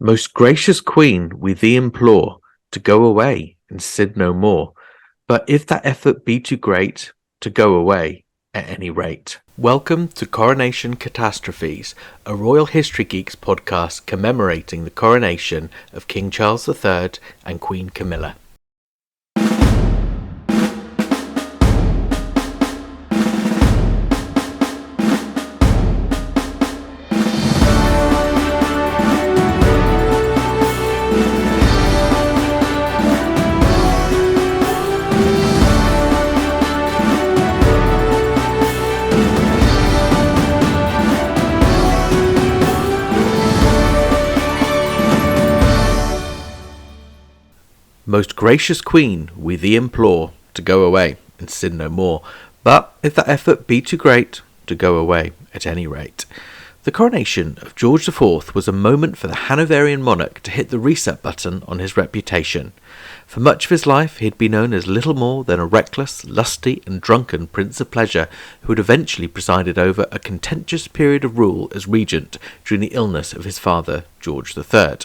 Most gracious Queen, we thee implore to go away and sin no more. But if that effort be too great, to go away at any rate. Welcome to Coronation Catastrophes, a Royal History Geeks podcast commemorating the coronation of King Charles III and Queen Camilla. Most gracious Queen, we thee implore to go away and sin no more. But if that effort be too great, to go away at any rate. The coronation of George IV was a moment for the Hanoverian monarch to hit the reset button on his reputation. For much of his life he had been known as little more than a reckless, lusty and drunken prince of pleasure who had eventually presided over a contentious period of rule as regent during the illness of his father, George III.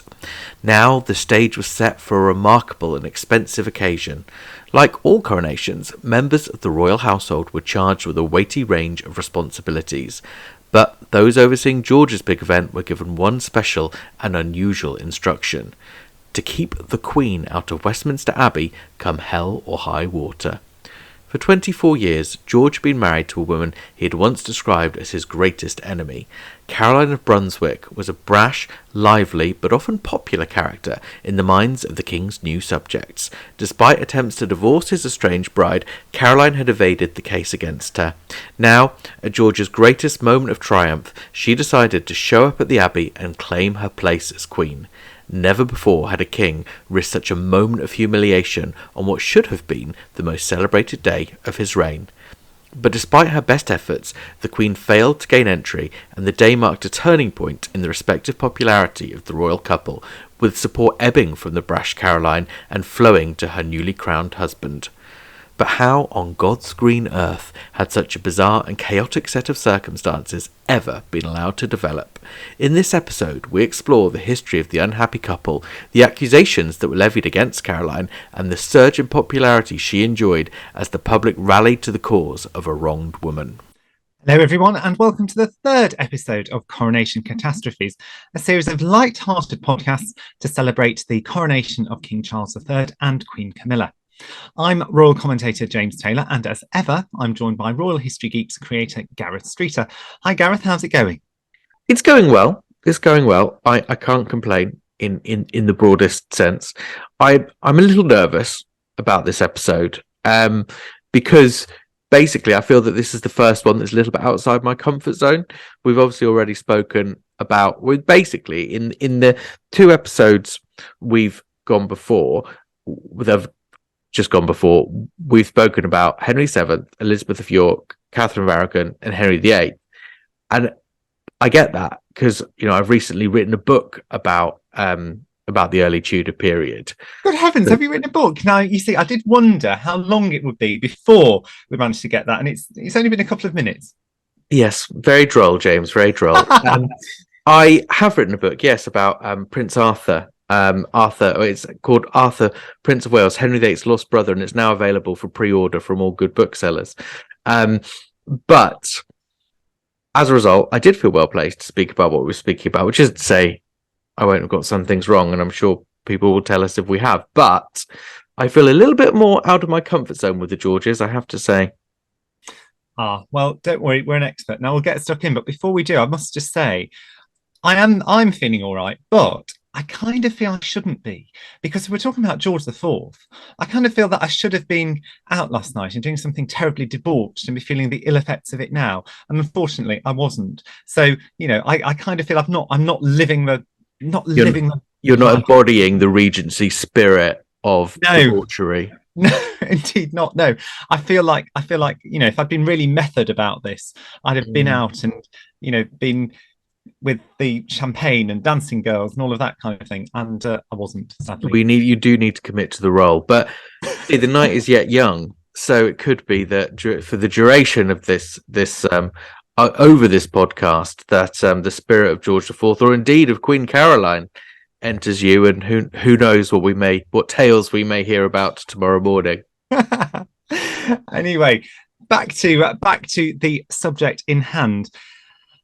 Now the stage was set for a remarkable and expensive occasion. Like all coronations, members of the royal household were charged with a weighty range of responsibilities. But those overseeing George's big event were given one special and unusual instruction: to keep the Queen out of Westminster Abbey come hell or high water. For 24 years, George had been married to a woman he had once described as his greatest enemy. Caroline of Brunswick was a brash, lively, but often popular character in the minds of the king's new subjects. Despite attempts to divorce his estranged bride, Caroline had evaded the case against her. Now, at George's greatest moment of triumph, she decided to show up at the Abbey and claim her place as queen. Never before had a king risked such a moment of humiliation on what should have been the most celebrated day of his reign. But despite her best efforts, the Queen failed to gain entry, and the day marked a turning point in the respective popularity of the royal couple, with support ebbing from the brash Caroline and flowing to her newly crowned husband. But how on God's green earth had such a bizarre and chaotic set of circumstances ever been allowed to develop? In this episode, we explore the history of the unhappy couple, the accusations that were levied against Caroline, and the surge in popularity she enjoyed as the public rallied to the cause of a wronged woman. Hello everyone, and welcome to the third episode of Coronation Catastrophes, a series of light-hearted podcasts to celebrate the coronation of King Charles III and Queen Camilla. I'm royal commentator James Taylor, and as ever, I'm joined by Royal History Geeks creator Gareth Streeter. Hi Gareth, how's it going? It's going well. I can't complain in the broadest sense. I'm a little nervous about this episode because basically I feel that this is the first one that's a little bit outside my comfort zone. We've obviously already spoken about, basically in the two episodes we've gone before, we've spoken about Henry VII, Elizabeth of York, Catherine of Aragon, and Henry VIII. And I get that because, I've recently written a book about the early Tudor period. Good heavens, have you written a book? Now, you see, I did wonder how long it would be before we managed to get that, and it's only been a couple of minutes. Yes, very droll, James, very droll. I have written a book, yes, about Prince Arthur. It's called Arthur, Prince of Wales, Henry VIII's lost brother, and it's now available for pre-order from all good booksellers. But as a result, I did feel well placed to speak about what we were speaking about, which is to say I won't have got some things wrong, and I'm sure people will tell us if we have. But I feel a little bit more out of my comfort zone with the Georges, I have to say. Well, don't worry, we're an expert. Now we'll get stuck in, but before we do, I must just say I'm feeling all right, but I kind of feel I shouldn't be, because we're talking about George IV. I kind of feel that I should have been out last night and doing something terribly debauched and be feeling the ill effects of it now. And unfortunately, I wasn't. So, I kind of feel I'm not living You're not embodying the Regency spirit of debauchery. No, indeed not. No, I feel like if I'd been really method about this, I'd have been out and been with the champagne and dancing girls and all of that kind of thing, and I wasn't, sadly. You do need to commit to the role, but the night is yet young, so it could be that for the duration of this over this podcast, that the spirit of George IV, or indeed of Queen Caroline, enters you, and who knows what tales we may hear about tomorrow morning. Anyway, back to the subject in hand.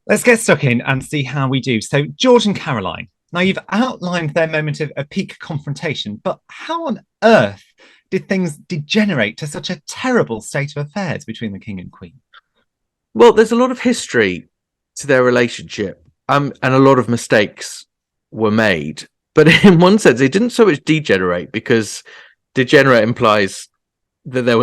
Let's get stuck in and see how we do. So, George and Caroline. Now, you've outlined their moment of a peak confrontation, but how on earth did things degenerate to such a terrible state of affairs between the king and queen? Well, there's a lot of history to their relationship, and a lot of mistakes were made. But in one sense, it didn't so much degenerate, because degenerate implies that it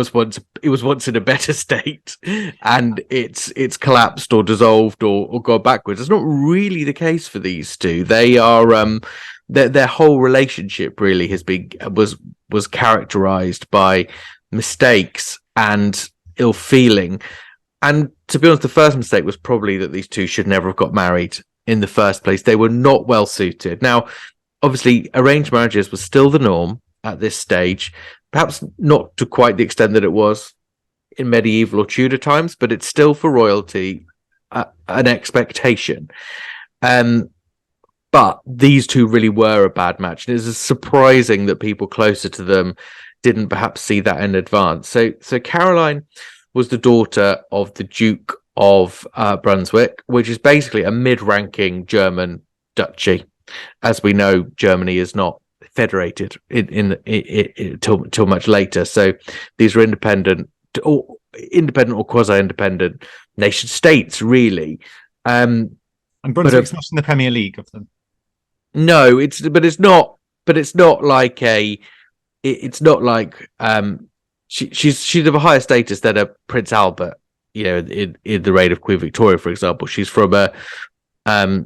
was once in a better state, and it's collapsed or dissolved or gone backwards. It's not really the case for these two. They are their whole relationship really was characterized by mistakes and ill feeling. And to be honest, the first mistake was probably that these two should never have got married in the first place. They were not well suited. Now, obviously, arranged marriages was still the norm at this stage, perhaps not to quite the extent that it was in medieval or Tudor times, but it's still for royalty an expectation. But these two really were a bad match, and it's surprising that people closer to them didn't perhaps see that in advance. So Caroline was the daughter of the Duke of Brunswick, which is basically a mid-ranking German duchy. As we know, Germany is not federated till much later. So these are independent or quasi-independent nation states, really. And Brunswick's not in the Premier League of them. No, it's not like she's of a higher status than a Prince Albert. You know, in the reign of Queen Victoria, for example, she's from a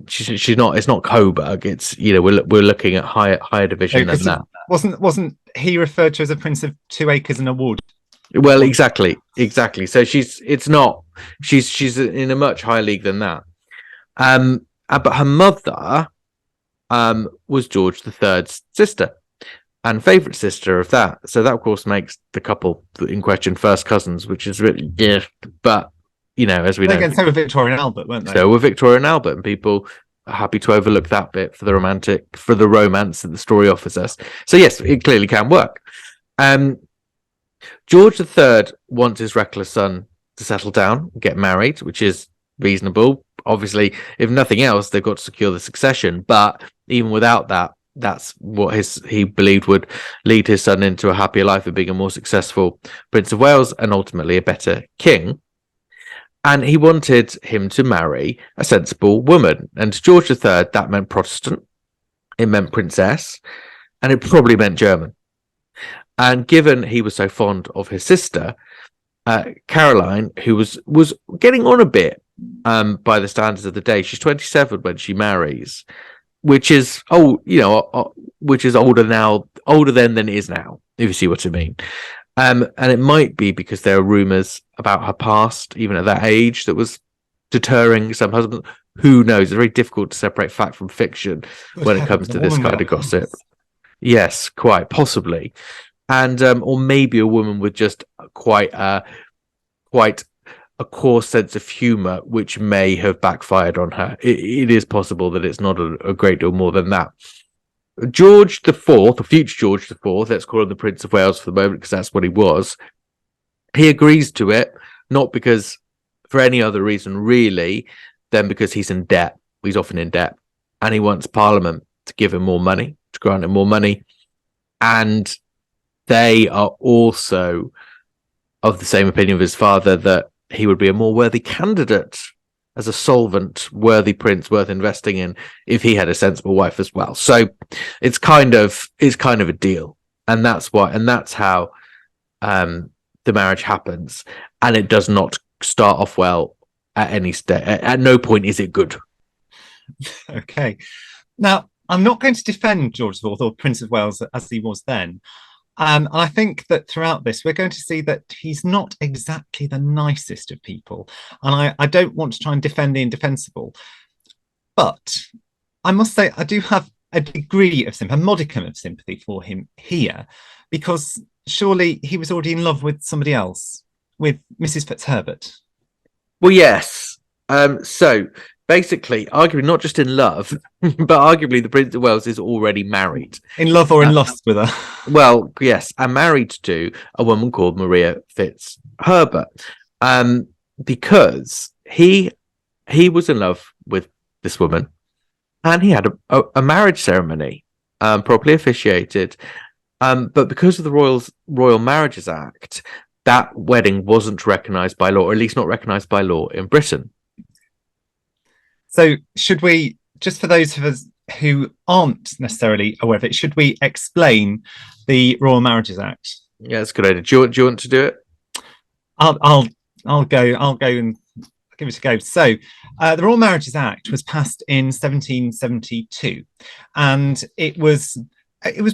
she's not. It's not Coburg. It's, you know, we're looking at higher division than that. Wasn't he referred to as a prince of 2 acres and a wood? Well, exactly. So she's in a much higher league than that. But her mother was George III's sister and favourite sister of that. So that, of course, makes the couple in question first cousins, which is really, yeah. But, you know, as we know, again, so were Victoria and Albert, weren't they? So were Victoria and Albert, and people are happy to overlook that bit for the romance that the story offers us. So yes, it clearly can work. George III wants his reckless son to settle down, get married, which is reasonable. Obviously, if nothing else, they've got to secure the succession. But even without that, that's what he believed would lead his son into a happier life of being a more successful Prince of Wales and ultimately a better king. And he wanted him to marry a sensible woman. And to George III, that meant Protestant, it meant princess, and it probably meant German. And given he was so fond of his sister, Caroline, who was getting on a bit by the standards of the day, she's 27 when she marries, which is which is older then than it is now, if you see what I mean. And it might be because there are rumours about her past, even at that age, that was deterring some husbands. Who knows? It's very difficult to separate fact from fiction when it comes to this kind of gossip. Yes, quite possibly. And or maybe a woman with just quite a coarse sense of humour, which may have backfired on her. It is possible that it's not a great deal more than that. George IV, or future George IV, let's call him the Prince of Wales for the moment because that's what he was, he agrees to it, not because for any other reason really than because he's in debt. He's often in debt, and he wants Parliament to give him more money, to grant him more money. And they are also of the same opinion of his father, that he would be a more worthy candidate as a solvent, worthy prince worth investing in if he had a sensible wife as well. So it's kind of a deal, and that's how the marriage happens, and it does not start off well at any stage. At no point is it good. Okay, now I'm not going to defend George IV or Prince of Wales as he was then. And I think that throughout this, we're going to see that he's not exactly the nicest of people. And I don't want to try and defend the indefensible. But I must say, I do have a degree of sympathy, a modicum of sympathy for him here, because surely he was already in love with somebody else, with Mrs. Fitzherbert. Well, yes. So basically, arguably not just in love, but arguably the Prince of Wales is already married. In love or in Uh, lust with her. well, yes, and married to a woman called Maria Fitzherbert, because he was in love with this woman, and he had a marriage ceremony, properly officiated. But because of the Royal Marriages Act, that wedding wasn't recognised by law, or at least not recognised by law in Britain. So should we, just for those of us who aren't necessarily aware of it, should we explain the Royal Marriages Act? Yeah, that's a good idea. Do you want to do it? I'll I'll I'll go and give it a go. So, the Royal Marriages Act was passed in 1772, and it was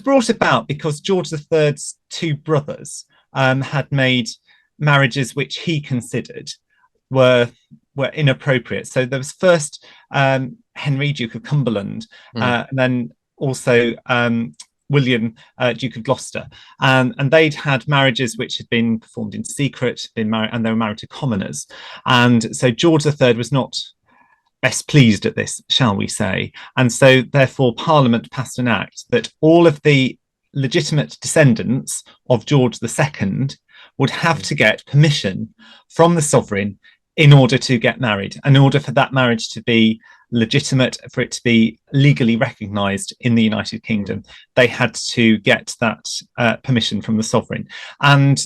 brought about because George III's two brothers had made marriages which he considered were inappropriate. So there was first Henry, Duke of Cumberland, and then also William, Duke of Gloucester, and they'd had marriages which had been performed in secret, been married, and they were married to commoners. And so George III was not best pleased at this, shall we say? And so therefore Parliament passed an act that all of the legitimate descendants of George II would have to get permission from the sovereign in order to get married, in order for that marriage to be legitimate, for it to be legally recognised in the United Kingdom. They had to get that permission from the sovereign. And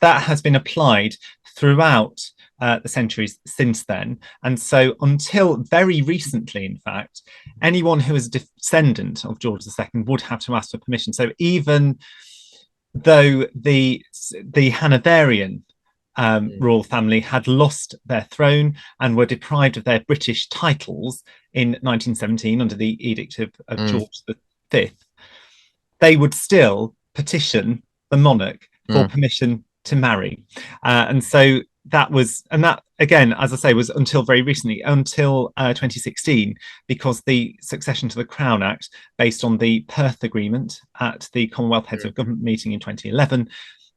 that has been applied throughout the centuries since then. And so until very recently, in fact, anyone who is a descendant of George II would have to ask for permission. So even though the Hanoverian royal family had lost their throne and were deprived of their British titles in 1917 under the edict of George V, they would still petition the monarch for permission to marry. And so that again, as I say, was until very recently, until 2016, because the Succession to the Crown Act, based on the Perth Agreement at the Commonwealth Heads of Government meeting in 2011,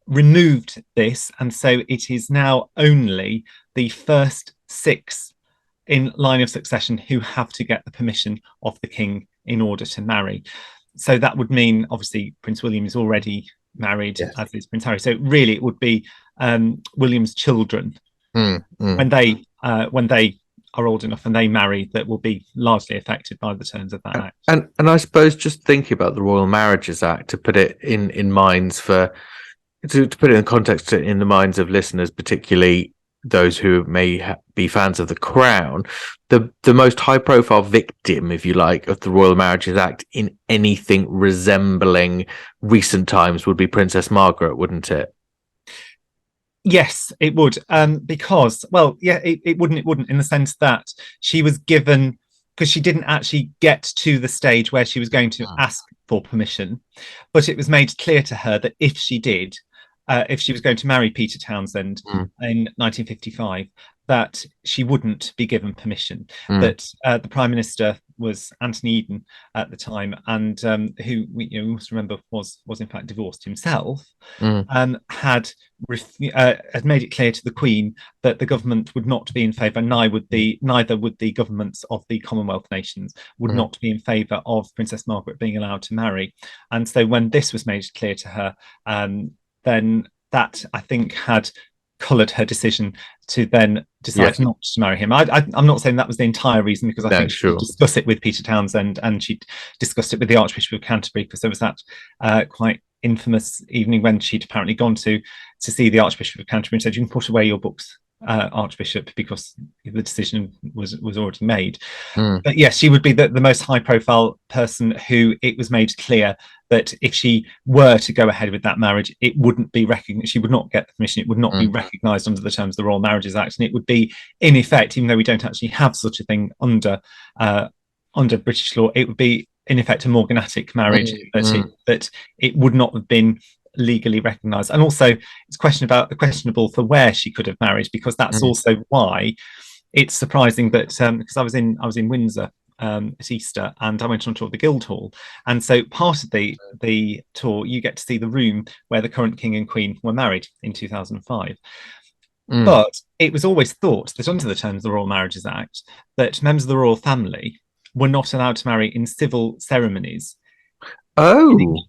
removed this, and so it is now only the first 6 in line of succession who have to get the permission of the king in order to marry. So that would mean, obviously, Prince William is already married, yes, as is Prince Harry. So really, it would be William's children when they are old enough and they marry that will be largely affected by the terms of that act. And I suppose just thinking about the Royal Marriages Act, to put it in minds for. To put it in context in the minds of listeners, particularly those who may be fans of The Crown, the most high-profile victim, if you like, of the Royal Marriages Act in anything resembling recent times would be Princess Margaret, wouldn't it? Yes, it would, because, well, yeah, it wouldn't in the sense that she was given, because she didn't actually get to the stage where she was going to ask for permission, but it was made clear to her that if she did, if she was going to marry Peter Townsend in 1955, that she wouldn't be given permission. That the Prime Minister was Anthony Eden at the time, and who we must remember was in fact divorced himself, had made it clear to the Queen that the government would not be in favour, neither would the governments of the Commonwealth nations would not be in favour of Princess Margaret being allowed to marry. And so when this was made clear to her, then that, I think, had coloured her decision to then decide not to marry him. I'm not saying that was the entire reason, because I think she discussed it with Peter Townsend, and she discussed it with the Archbishop of Canterbury, because there was that quite infamous evening when she'd apparently gone to see the Archbishop of Canterbury and said, "You can put away your books, Archbishop," because the decision was already made. But yes, she would be the most high profile person who it was made clear that if she were to go ahead with that marriage, it wouldn't be recognized. She would not get the permission. It would not be recognized under the terms of the Royal Marriages Act, and it would be, in effect, even though we don't actually have such a thing under British law, it would be in effect a morganatic marriage, that it would not have been legally recognized. And also it's questionable for where she could have married, because that's also why it's surprising that because I was in Windsor at Easter, and I went on tour of the Guildhall, and so part of the tour you get to see the room where the current king and queen were married in 2005. But it was always thought that under the terms of the Royal Marriages Act, that members of the royal family were not allowed to marry in civil ceremonies in Oh, England.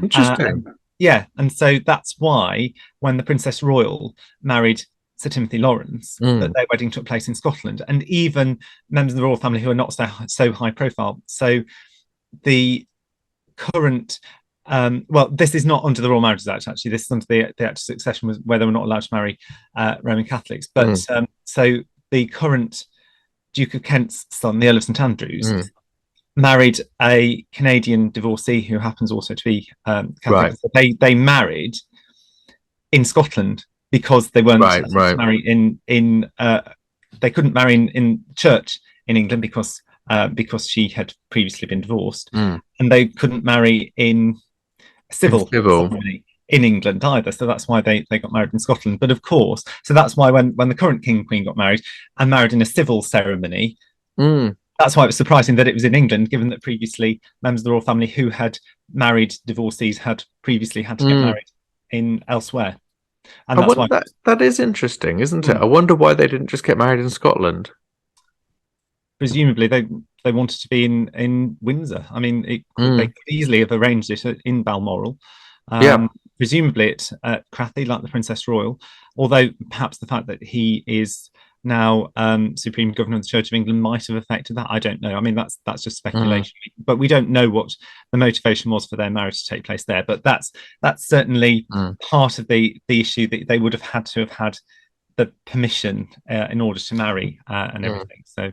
interesting. And yeah, and so that's why when the Princess Royal married Sir Timothy Lawrence, that Mm, their wedding took place in Scotland, and even members of the royal family who are not so high profile. So the current well, this is not under the Royal Marriages Act. Actually, this is under the Act of Succession, was where they were not allowed to marry Roman Catholics. But mm, so the current Duke of Kent's son, the Earl of St Andrews, mm. married a Canadian divorcee who happens also to be Catholic. Right, So they married in Scotland because they weren't right, right. married in they couldn't marry in church in England because she had previously been divorced, Mm. and they couldn't marry in In civil civil. ceremony in England either. So that's why they got married in Scotland. But of course, so that's why when the current king and queen got married and married in a civil ceremony, Mm, that's why it was surprising that it was in England, given that previously members of the royal family who had married divorcees had previously had to get mm. married in elsewhere. And I that's wonder why. that is interesting, isn't it? Mm, I wonder why they didn't just get married in Scotland. presumably they wanted to be in Windsor. I mean, they Mm. could easily have arranged it in Balmoral. Yeah. Presumably it's at Crathy, like the Princess Royal, although perhaps the fact that he is now Supreme Governor of the Church of England might have affected that. I don't know. I mean, that's just Mm, speculation, but we don't know what the motivation was for their marriage to take place there. But that's certainly mm, part of the issue, that they would have had to have had the permission in order to marry and mm. everything. So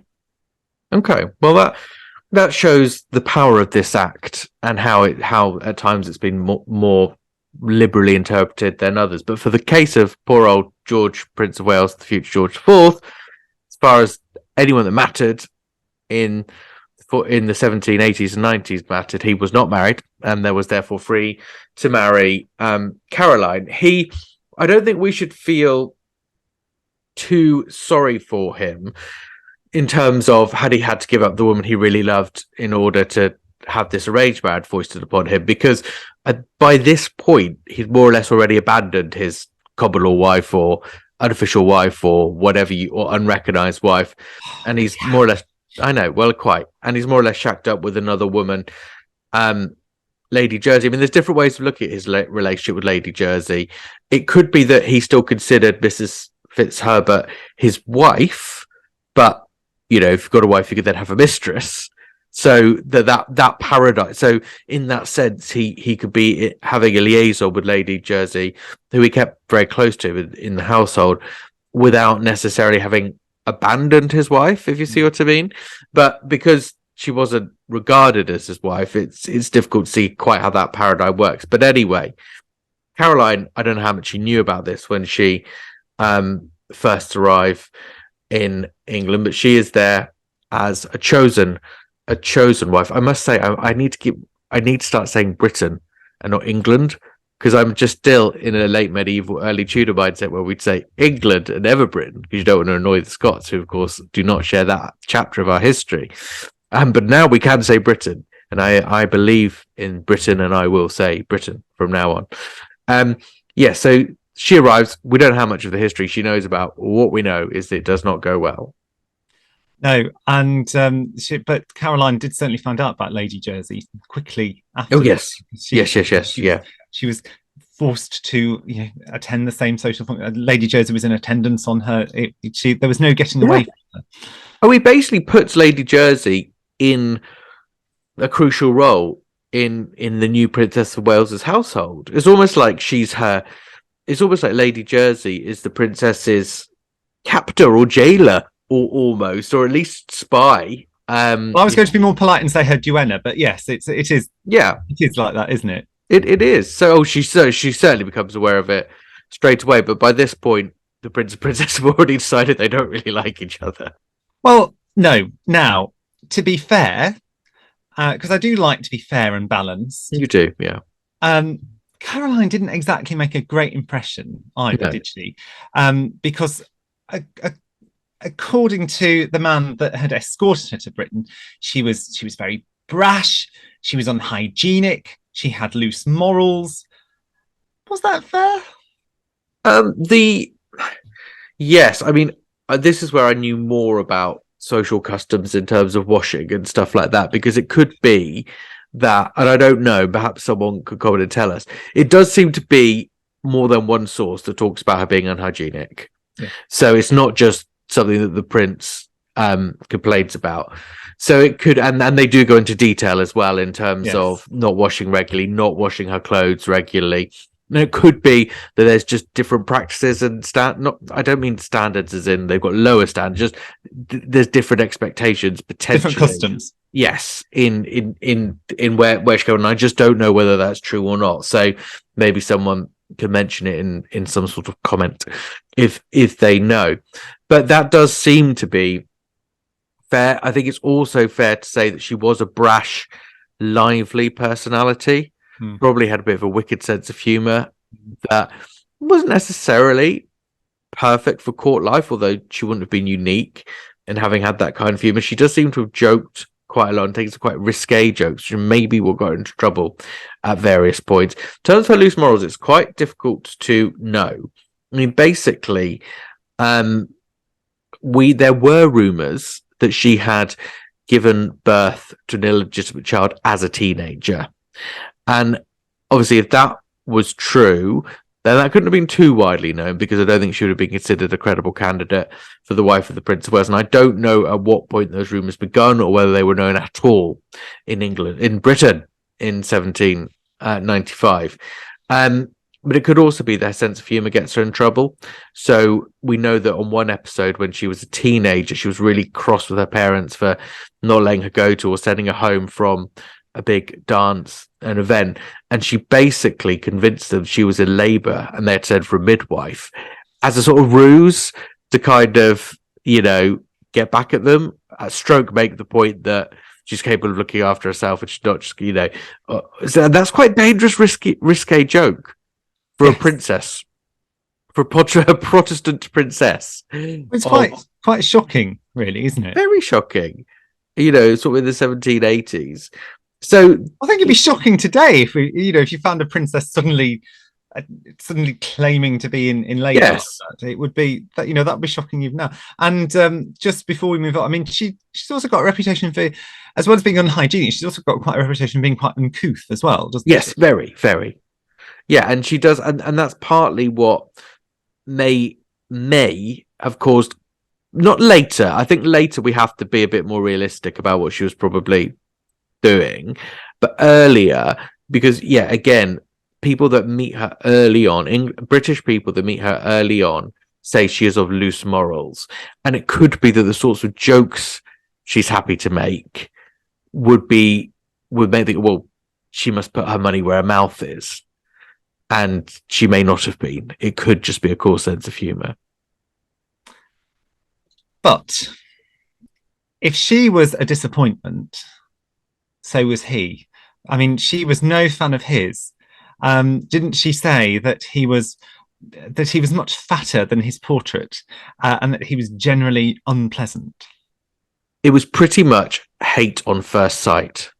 Okay. Well, that shows the power of this act and how at times it's been more liberally interpreted than others. But for the case of poor old George, Prince of Wales, the future George IV, as far as anyone that mattered in in the 1780s and 90s mattered, he was not married and there was therefore free to marry Caroline. I don't think we should feel too sorry for him in terms of had he had to give up the woman he really loved in order to have this arranged marriage foisted upon him, because by this point he'd more or less already abandoned his common law wife or unofficial wife or whatever or unrecognized wife, and he's yeah. more or less, I know, well, quite, and he's more or less shacked up with another woman, Lady Jersey. I mean, there's different ways of looking at his relationship with Lady Jersey. It could be that he still considered Mrs. Fitzherbert his wife, but you know, if you've got a wife, you could then have a mistress. So that paradigm. So in that sense, he could be having a liaison with Lady Jersey, who he kept very close to in the household, without necessarily having abandoned his wife, if you see what I mean. But because she wasn't regarded as his wife, it's difficult to see quite how that paradigm works. But anyway, Caroline, I don't know how much she knew about this when she first arrived in England, but she is there as a chosen wife. I must say, I need to start saying Britain and not England, because I'm just still in a late medieval, early Tudor mindset where we'd say England and never Britain, because you don't want to annoy the Scots, who of course do not share that chapter of our history. But now we can say Britain, and I believe in Britain, and I will say Britain from now on. Yeah, so she arrives. We don't know how much of the history she knows about. What we know is that it does not go well. No, and but Caroline did certainly find out about Lady Jersey quickly Oh afterwards. yes, yes, yeah. She was forced to attend the same social function. Lady Jersey was in attendance on her. There was no getting Yeah. away from her. Oh, he basically puts Lady Jersey in a crucial role in the new Princess of Wales's household. It's almost like she's her. It's almost like Lady Jersey is the princess's captor or jailer, or almost, or at least spy. Well, I was going to be more polite and say her duenna, but yes, it is Yeah, like that, isn't it? it is. So she certainly becomes aware of it straight away. But by this point, the prince and princess have already decided they don't really like each other. Well, no. Now, to be fair, because I do like to be fair and balanced. You do, yeah. Caroline didn't exactly make a great impression either, No. did she? Because according to the man that had escorted her to Britain, she was very brash. She was unhygienic. She had loose morals. Was that fair? The Yes, I mean, this is where I knew more about social customs in terms of washing and stuff like that, because it could be that, and I don't know, perhaps someone could come in and tell us. It does seem to be more than one source that talks about her being unhygienic. Yeah. So it's not just something that the prince complains about. So it could, and they do go into detail as well in terms of not washing regularly, not washing her clothes regularly. And it could be that there's just different practices and not. I don't mean standards as in they've got lower standards. Just there's different expectations potentially. Different customs. Yes, in where she goes, and I just don't know whether that's true or not. So maybe someone can mention it in some sort of comment if they know. But that does seem to be fair. I think it's also fair to say that she was a brash, lively personality. Probably had a bit of a wicked sense of humor that wasn't necessarily perfect for court life, although she wouldn't have been unique in having had that kind of humor. She does seem to have joked quite a lot and taken some quite risque jokes, which maybe will get into trouble at various points. In terms of her loose morals, it's quite difficult to know. I mean, basically, there were rumours that she had given birth to an illegitimate child as a teenager. And obviously, if that was true, then that couldn't have been too widely known, because I don't think she would have been considered a credible candidate for the wife of the Prince of Wales. And I don't know at what point those rumours begun or whether they were known at all in Britain in 1795. But it could also be their sense of humour gets her in trouble. So we know that on one episode when she was a teenager, she was really cross with her parents for not letting her go to or sending her home from a big dance, an event, and she basically convinced them she was in labour and they had said for a midwife as a sort of ruse to kind of, get back at them. Stroke make the point that she's capable of looking after herself and she's not just, so that's quite dangerous, risque joke for a princess, for a Protestant princess. It's quite shocking, really, isn't it? Very shocking. Sort of in the 1780s. So I think it'd be shocking today if if you found a princess suddenly claiming to be in labour. Yes, like that. It would be that that'd be shocking even now. And just before we move on, I mean, she's also got a reputation for, as well as being unhygienic, she's also got quite a reputation of being quite uncouth as well, doesn't she? Yes, very, very. Yeah, and she does, and that's partly what may have caused. Not later. I think later we have to be a bit more realistic about what she was probably doing, but earlier, because again, people that meet her early on, British people that meet her early on, say she is of loose morals, and it could be that the sorts of jokes she's happy to make would make think, well, she must put her money where her mouth is, and she may not have been. It could just be a coarse sense of humour. But if she was a disappointment, so was he. I mean, she was no fan of his. Didn't she say that he was much fatter than his portrait, and that he was generally unpleasant? It was pretty much hate on first sight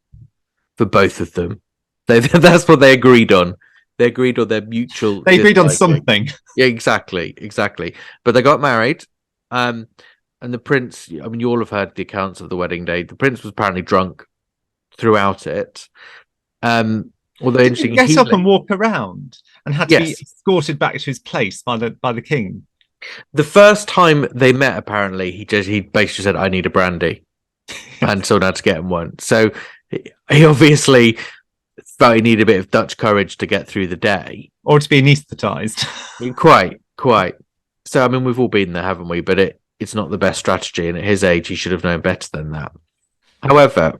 for both of them. That's what they agreed on. They agreed on their mutual. They agreed on something. Yeah, exactly. But they got married. And the prince, I mean, you all have heard the accounts of the wedding day. The prince was apparently drunk throughout it. Although interesting, get up and walk around and had to be escorted back to his place by the king. The first time they met, apparently, he basically said, "I need a brandy," and someone had to get him one. So he obviously felt he needed a bit of Dutch courage to get through the day, or to be anaesthetised. Quite. So I mean, we've all been there, haven't we? But it's not the best strategy, and at his age, he should have known better than that. However,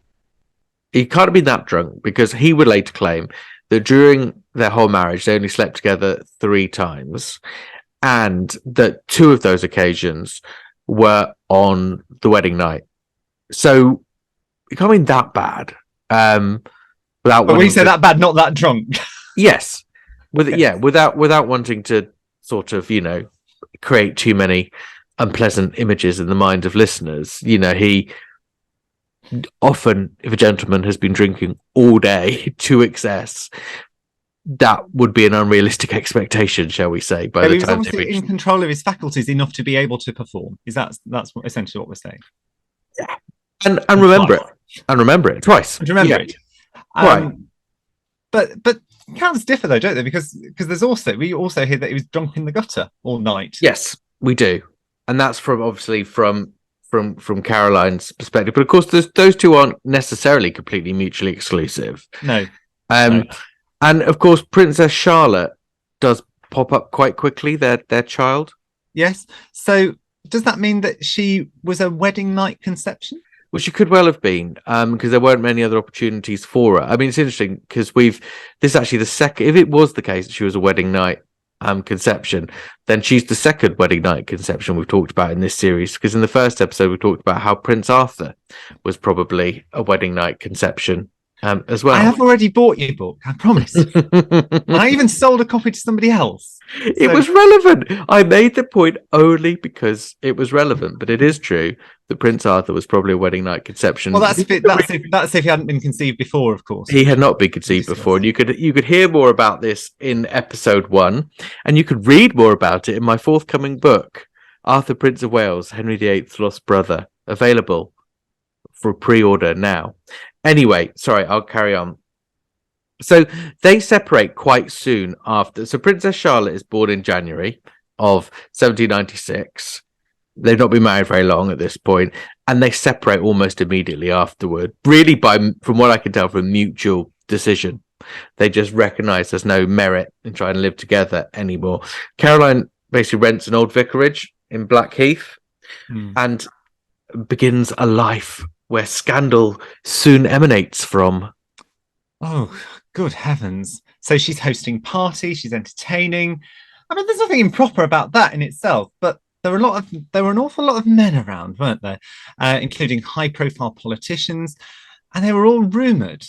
he can't have been that drunk, because he would later claim that during their whole marriage, they only slept together 3 times, and that 2 of those occasions were on the wedding night. So it can't have been that bad. But when you say that bad, not that drunk. Yes. Without wanting to sort of, create too many unpleasant images in the mind of listeners. He often, if a gentleman has been drinking all day to excess, that would be an unrealistic expectation, shall we say, by So the he was time they obviously reach. in control of his faculties enough to be able to perform. That's essentially what we're saying. Yeah. And And remember twice. it. And remember it twice. And remember Yeah. it. Quite. But counts differ though, don't they? Because we also hear that he was drunk in the gutter all night. Yes, we do. And that's from Caroline's perspective. But of course, those two aren't necessarily completely mutually exclusive. No. No. And of course, Princess Charlotte does pop up quite quickly, their child. Yes. So does that mean that she was a wedding night conception? Well, she could well have been, because there weren't many other opportunities for her. I mean, it's interesting because this is actually the second. If it was the case that she was a wedding night conception, then she's the second wedding night conception we've talked about in this series. Because in the first episode, we talked about how Prince Arthur was probably a wedding night conception as well. I have already bought your book, I promise. I even sold a copy to somebody else. It was relevant. I made the point only because it was relevant, but it is true that Prince Arthur was probably a wedding night conception. Well, that's if he hadn't been conceived before, of course. He had not been conceived before, and you could hear more about this in episode 1, and you could read more about it in my forthcoming book, Arthur, Prince of Wales, Henry VIII's Lost Brother, available for pre-order now. Anyway, sorry, I'll carry on. So they separate quite soon after. So Princess Charlotte is born in January of 1796. They've not been married very long at this point, and they separate almost immediately afterward. Really, from what I can tell, from mutual decision. They just recognise there's no merit in trying to live together anymore. Caroline basically rents an old vicarage in Blackheath and begins a life where scandal soon emanates from. Oh, good heavens. So she's hosting parties, she's entertaining. I mean, there's nothing improper about that in itself, but there were an awful lot of men around, weren't there? Including high-profile politicians, and they were all rumoured,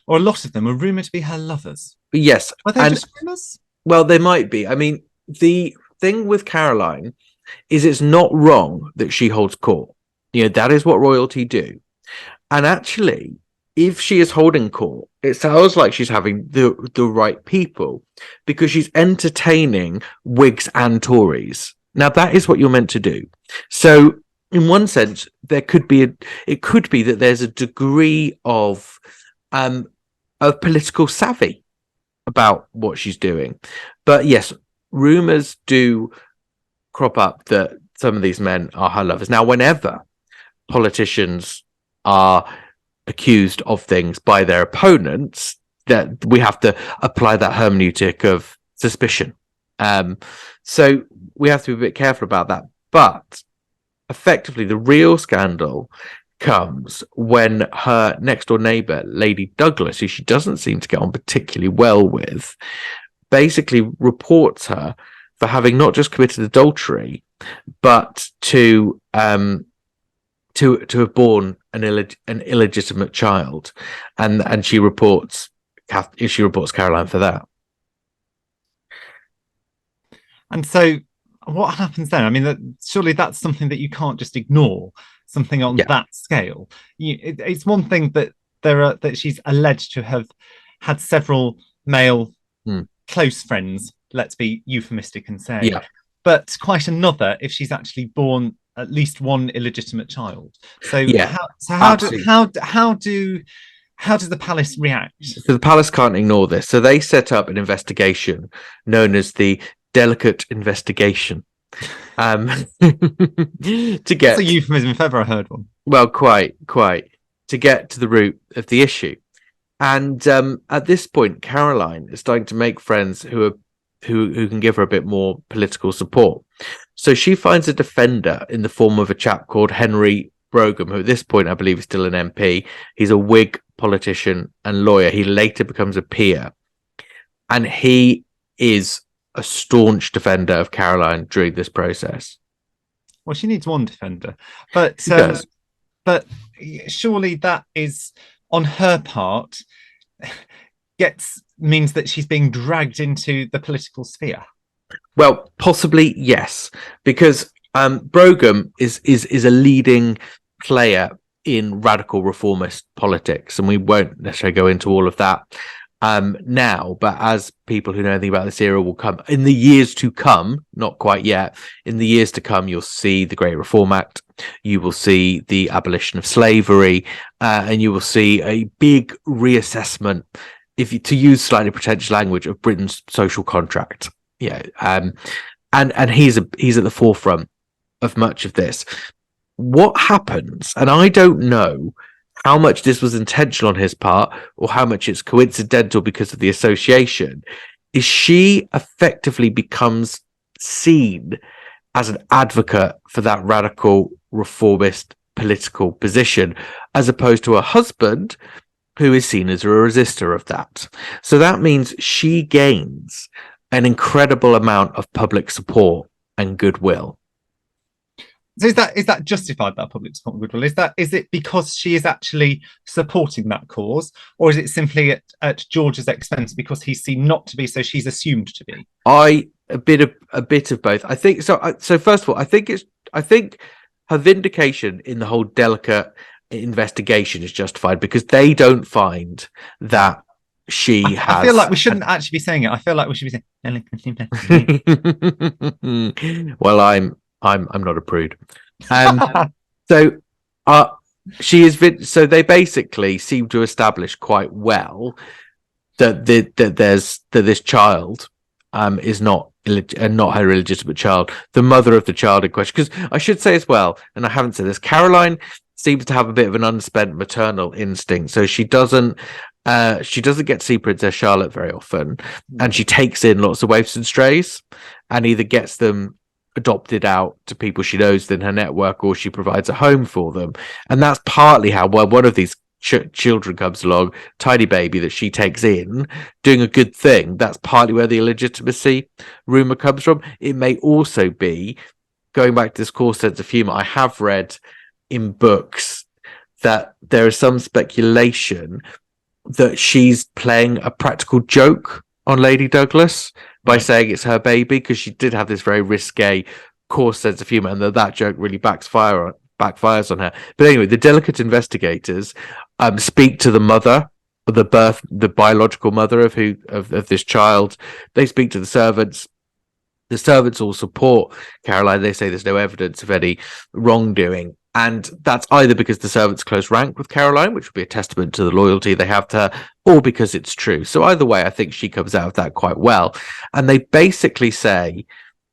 or a lot of them were rumoured to be her lovers. Yes. Were they just rumours? Well, they might be. I mean, the thing with Caroline is it's not wrong that she holds court. That is what royalty do. And actually, if she is holding court, it sounds like she's having the right people, because she's entertaining Whigs and Tories. Now, that is what you're meant to do. So, in one sense, it could be that there's a degree of political savvy about what she's doing. But yes, rumours do crop up that some of these men are her lovers. Now, whenever politicians are accused of things by their opponents, that we have to apply that hermeneutic of suspicion. So we have to be a bit careful about that. But effectively, the real scandal comes when her next door neighbour, Lady Douglas, who she doesn't seem to get on particularly well with, basically reports her for having not just committed adultery, but to have borne an illegitimate child, and she reports Caroline for that. And so, what happens then? I mean, surely that's something that you can't just ignore. Something on that scale. It's one thing that that she's alleged to have had several male close friends. Let's be euphemistic and say, but quite another if she's actually born at least one illegitimate child. So how does the palace react? So the palace can't ignore this. So they set up an investigation known as the Delicate Investigation. To get, that's a euphemism if ever I heard one. Well, quite to get to the root of the issue. And at this point, Caroline is starting to make friends who can give her a bit more political support. So she finds a defender in the form of a chap called Henry Brougham, who at this point I believe is still an MP. He's a Whig politician and lawyer. He later becomes a peer, and he is a staunch defender of Caroline during this process. Well, she needs one defender, but surely that is on her part means that she's being dragged into the political sphere. Well, possibly yes, because Brougham is a leading player in radical reformist politics, and we won't necessarily go into all of that. now, but as people who know anything about this era will come in the years to come, not quite yet, in the years to come, you'll see the Great Reform Act, you will see the abolition of slavery, and you will see a big reassessment, to use slightly pretentious language, of Britain's social contract. And he's at the forefront of much of this. What happens, and I don't know how much this was intentional on his part or how much it's coincidental because of the association, is she effectively becomes seen as an advocate for that radical reformist political position, as opposed to her husband, who is seen as a resistor of that. So that means she gains an incredible amount of public support and goodwill. So is that justified, that public support and goodwill? Is it because she is actually supporting that cause, or is it simply at George's expense because he's seen not to be, so she's assumed to be? A bit of both. I think so. So first of all, I think her vindication in the whole delicate investigation is justified because they don't find that she has. I feel like we shouldn't actually be saying it. I feel like we should be saying. Well, I'm not a prude. She is. So they basically seem to establish quite well that this child is not her illegitimate child, the mother of the child in question. Because I should say as well, and I haven't said this, Caroline seems to have a bit of an unspent maternal instinct, so she doesn't get to see Princess Charlotte very often, and she takes in lots of waifs and strays, and either gets them adopted out to people she knows in her network, or she provides a home for them. And that's partly how one of these children comes along, tiny baby that she takes in, doing a good thing. That's partly where the illegitimacy rumor comes from. It may also be, going back to this core sense of humor, I have read in books that there is some speculation that she's playing a practical joke on Lady Douglas by saying it's her baby, because she did have this very risque, coarse sense of humor, and that joke really backfires on her. But anyway, the delicate investigators speak to the mother, the biological mother of this child. They speak to the servants. The servants all support Caroline. They say there's no evidence of any wrongdoing. And that's either because the servants close rank with Caroline, which would be a testament to the loyalty they have to her, or because it's true. So either way, I think she comes out of that quite well. And they basically say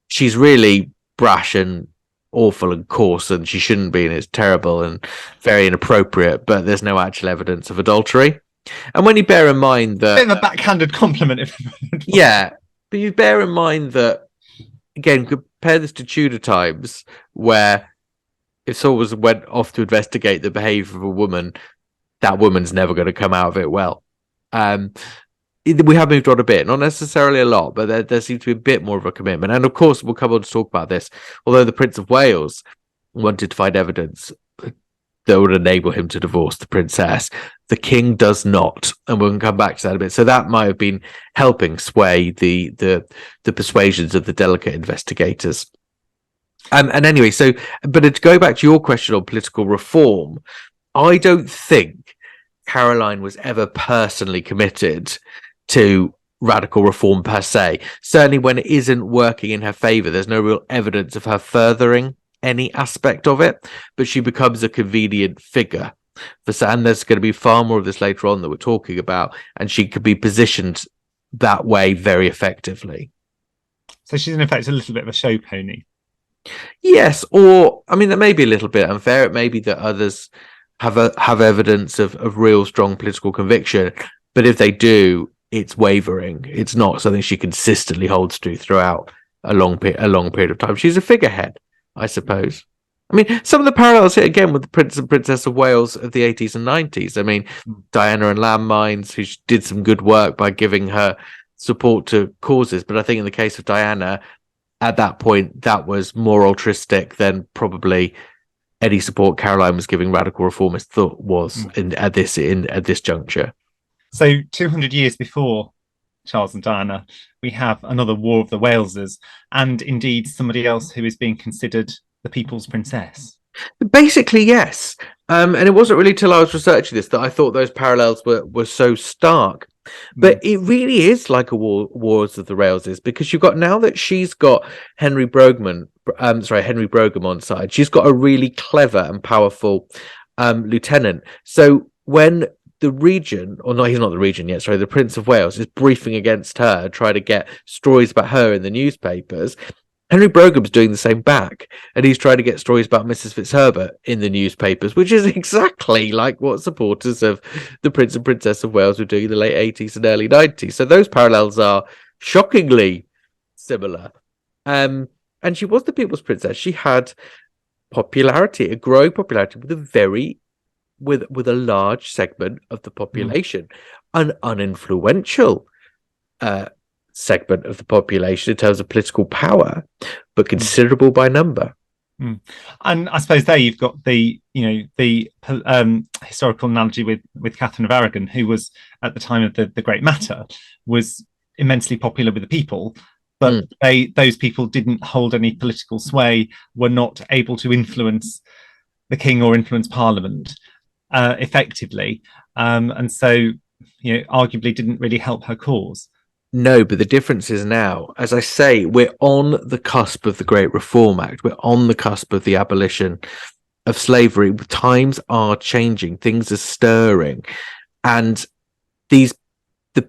she's really brash and awful and coarse, and she shouldn't be, and it's terrible and very inappropriate, but there's no actual evidence of adultery. And when you bear in mind that... a bit of a backhanded compliment. Yeah, but you bear in mind that, again, compare this to Tudor times, where if someone went off to investigate the behaviour of a woman, that woman's never going to come out of it well. We have moved on a bit, not necessarily a lot, but there seems to be a bit more of a commitment. And of course, we'll come on to talk about this. Although the Prince of Wales wanted to find evidence that would enable him to divorce the princess, the king does not, and we'll come back to that a bit. So that might have been helping sway the persuasions of the delicate investigators. And anyway, but to go back to your question on political reform, I don't think Caroline was ever personally committed to radical reform per se. Certainly when it isn't working in her favour, there's no real evidence of her furthering any aspect of it, but she becomes a convenient figure. And there's going to be far more of this later on that we're talking about, and she could be positioned that way very effectively. So she's in effect a little bit of a show pony. Yes, or I mean, that may be a little bit unfair. It may be that others have evidence of real strong political conviction, but if they do, it's wavering. It's not something she consistently holds to throughout a long period of time. She's a figurehead, I suppose. I mean, some of the parallels here again with the Prince and Princess of Wales of the 80s and 90s. I mean, Diana and Landmines, who did some good work by giving her support to causes, but I think in the case of Diana, at that point, that was more altruistic than probably any support Caroline was giving radical reformists thought was at this juncture. So 200 years before Charles and Diana, we have another War of the Waleses, and indeed somebody else who is being considered the people's princess. Basically, yes. And it wasn't really till I was researching this that I thought those parallels were so stark. But it really is like a Wars of the Railses, because you've got, now that she's got Henry Brougham on side, she's got a really clever and powerful lieutenant. So when the regent, or no, he's not the regent yet, sorry, the Prince of Wales is briefing against her, trying to get stories about her in the newspapers, Henry Brougham's doing the same back, and he's trying to get stories about Mrs. Fitzherbert in the newspapers, which is exactly like what supporters of the Prince and Princess of Wales were doing in the late 80s and early 90s. So those parallels are shockingly similar. And she was the people's princess. She had popularity, a growing popularity with a large segment of the population, an uninfluential segment of the population in terms of political power, but considerable by number. And I suppose there you've got the historical analogy with Catherine of Aragon, who was at the time of the Great Matter was immensely popular with the people, but those people didn't hold any political sway, were not able to influence the king or influence Parliament effectively, and so arguably didn't really help her cause. No, but the difference is now, as I say, we're on the cusp of the Great Reform Act. We're on the cusp of the abolition of slavery. Times are changing. Things are stirring. And the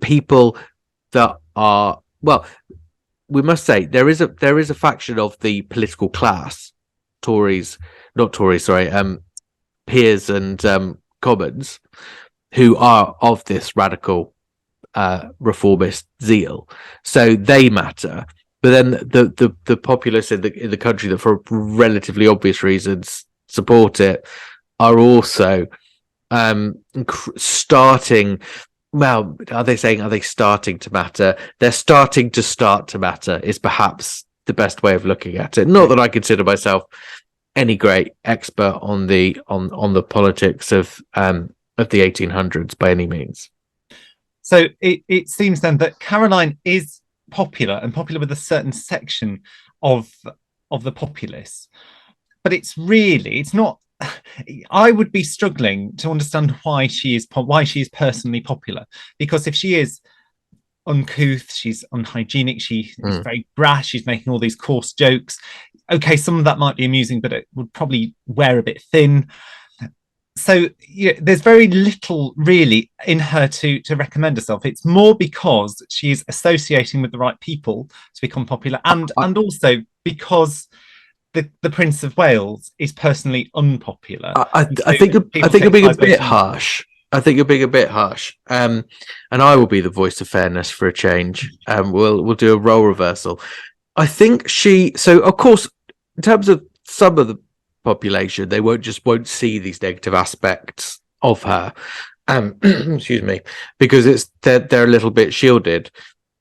people that are, well, we must say there is a faction of the political class, Peers and Commons, who are of this radical reformist zeal, so they matter. But then the populace in the country that, for relatively obvious reasons, support it are also starting. Well, are they starting to matter? They're starting to matter is perhaps the best way of looking at it. Not that I consider myself any great expert on the politics of the 1800s by any means. So it seems then that Caroline is popular with a certain section of the populace, but it's not. I would be struggling to understand why she is personally popular, because if she is uncouth, she's unhygienic, she is very brash, she's making all these coarse jokes. Okay, some of that might be amusing, but it would probably wear a bit thin. So there's very little really in her to recommend herself. It's more because she's associating with the right people to become popular, and also because the Prince of Wales is personally unpopular. I think you're being a bit harsh. I think you're being a bit harsh. And I will be the voice of fairness for a change. We'll do a role reversal. I think so of course, in terms of some of the population, they won't see these negative aspects of her. Excuse me, because they're a little bit shielded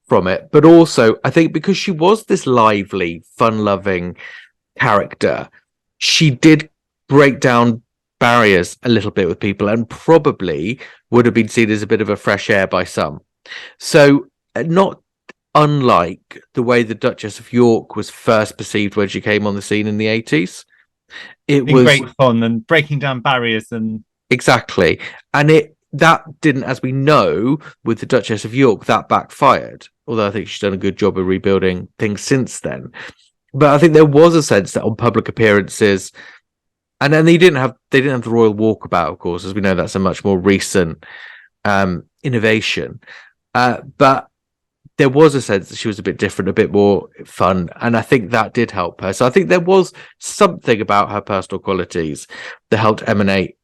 from it. But also, I think because she was this lively, fun-loving character, she did break down barriers a little bit with people, and probably would have been seen as a bit of a fresh air by some. So not unlike the way the Duchess of York was first perceived when she came on the scene in the 80s. It was great fun and breaking down barriers, and exactly. And that didn't, as we know, with the Duchess of York, that backfired. Although I think she's done a good job of rebuilding things since then. But I think there was a sense that on public appearances, and then they didn't have the royal walkabout, of course, as we know that's a much more recent innovation. But there was a sense that she was a bit different, a bit more fun, and I think that did help her. So I think there was something about her personal qualities that helped emanate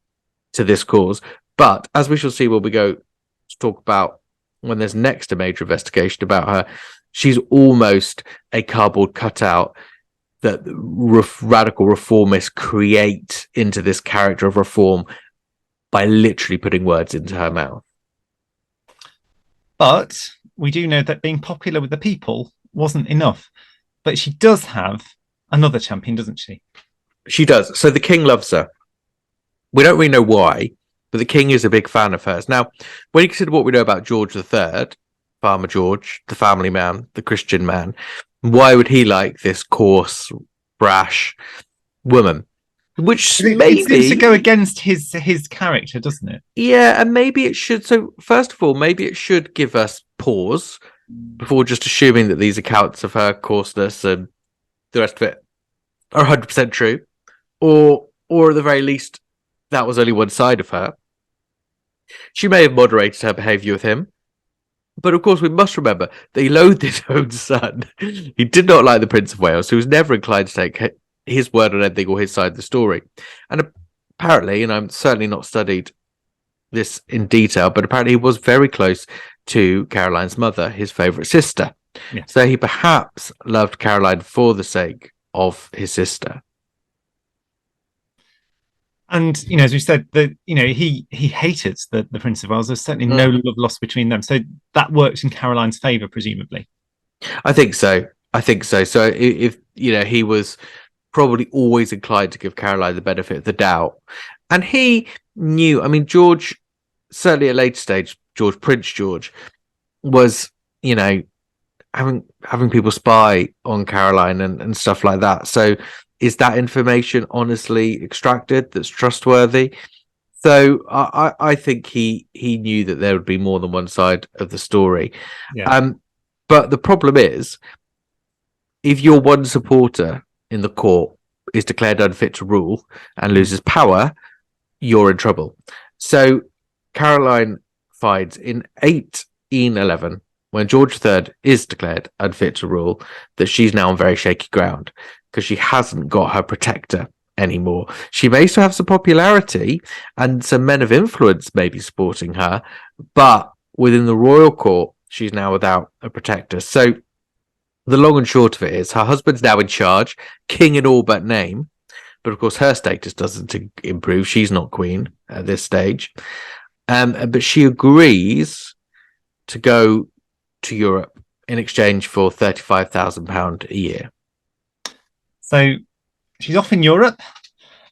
to this cause. But as we shall see when we go to talk about when there's next a major investigation about her, she's almost a cardboard cutout that radical reformists create into this character of reform by literally putting words into her mouth. But we do know that being popular with the people wasn't enough. But she does have another champion, doesn't she? She does. So the king loves her. We don't really know why, but the king is a big fan of hers. Now, when you consider what we know about George III, Farmer George, the family man, the Christian man, why would he like this coarse, brash woman? which It seems to maybe go against his character, doesn't it? yeah, and maybe it should. So first of all, maybe it should give us pause before just assuming that these accounts of her coarseness and the rest of it are 100% true, or at the very least, that was only one side of her. She may have moderated her behaviour with him, but of course we must remember that he loathed his own son. He did not like the Prince of Wales, who was never inclined to take his word on anything or his side of the story. And apparently, and I'm certainly not studied this in detail, but apparently he was very close to Caroline's mother, his favourite sister. Yeah. So he perhaps loved Caroline for the sake of his sister. And as we said, he hated the Prince of Wales. There's certainly no love lost between them. So that worked in Caroline's favour, presumably. I think so. So if he was probably always inclined to give Caroline the benefit of the doubt, and he knew. I mean, George, certainly at a later stage, Prince George, was having people spy on Caroline and stuff like that. So is that information honestly extracted that's trustworthy? So I think he knew that there would be more than one side of the story. Yeah. But the problem is, if your one supporter in the court is declared unfit to rule and loses power, you're in trouble. So Caroline finds in 1811, when George III is declared unfit to rule, that she's now on very shaky ground because she hasn't got her protector anymore. She may still have some popularity and some men of influence may be supporting her, but within the royal court, she's now without a protector. So the long and short of it is her husband's now in charge, king in all but name, but of course her status doesn't improve. She's not queen at this stage. But she agrees to go to Europe in exchange for £35,000 a year. So she's off in Europe,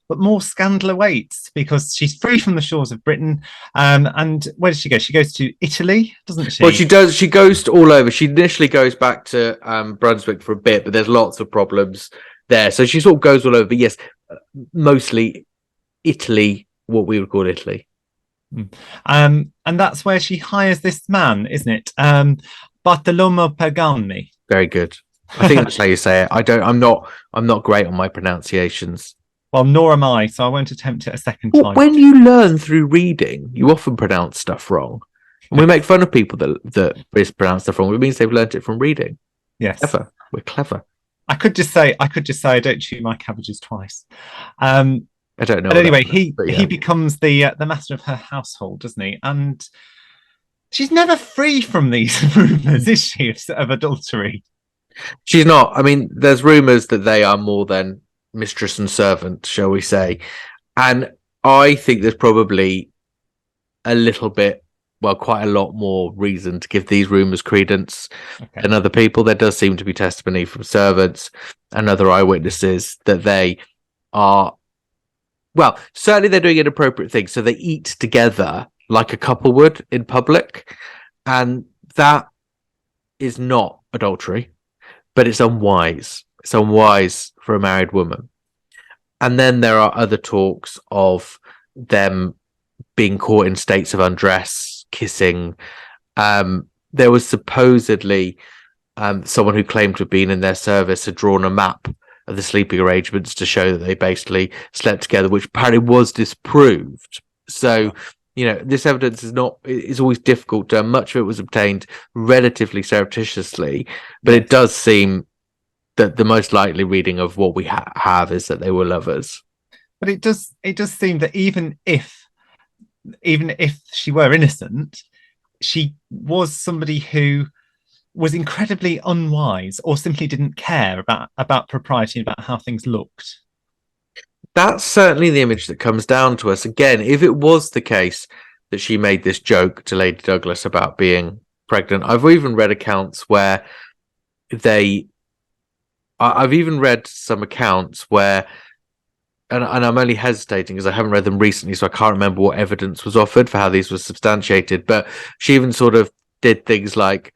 but more scandal awaits because she's free from the shores of Britain. And where does she go? She goes to Italy, doesn't she? Well, she does. She goes to all over. She initially goes back to Brunswick for a bit, but there's lots of problems there. So she sort of goes all over. But yes, mostly Italy, what we would call Italy. And that's where she hires this man, isn't it? Bartolomeo Pagani. Very good. I think that's how you say it. I'm not great on my pronunciations. Well, nor am I, so I won't attempt it a second time. When you learn through reading, you often pronounce stuff wrong. And we make fun of people that mispronounce stuff wrong. It means they've learned it from reading. Yes. Clever. We're clever. I could just say I don't chew my cabbages twice. I don't know. But anyway, he becomes the master of her household, doesn't he? And she's never free from these rumours, is she, of adultery? She's not. I mean, there's rumours that they are more than mistress and servant, shall we say. And I think there's probably a little bit, well, quite a lot more reason to give these rumours credence than other people. There does seem to be testimony from servants and other eyewitnesses that they are, well, certainly they're doing inappropriate things. So they eat together like a couple would in public. And that is not adultery, but it's unwise. It's unwise for a married woman. And then there are other talks of them being caught in states of undress, kissing. There was supposedly someone who claimed to have been in their service had drawn a map of the sleeping arrangements to show that they basically slept together, which apparently was disproved. So, this evidence is always difficult. Much of it was obtained relatively surreptitiously, but it does seem that the most likely reading of what we have is that they were lovers. But it does seem that even if she were innocent, she was somebody who was incredibly unwise or simply didn't care about propriety and about how things looked. That's certainly the image that comes down to us. Again, if it was the case that she made this joke to Lady Douglas about being pregnant, I've even read accounts where I've even read some accounts where, and I'm only hesitating because I haven't read them recently, so I can't remember what evidence was offered for how these were substantiated, but she even sort of did things like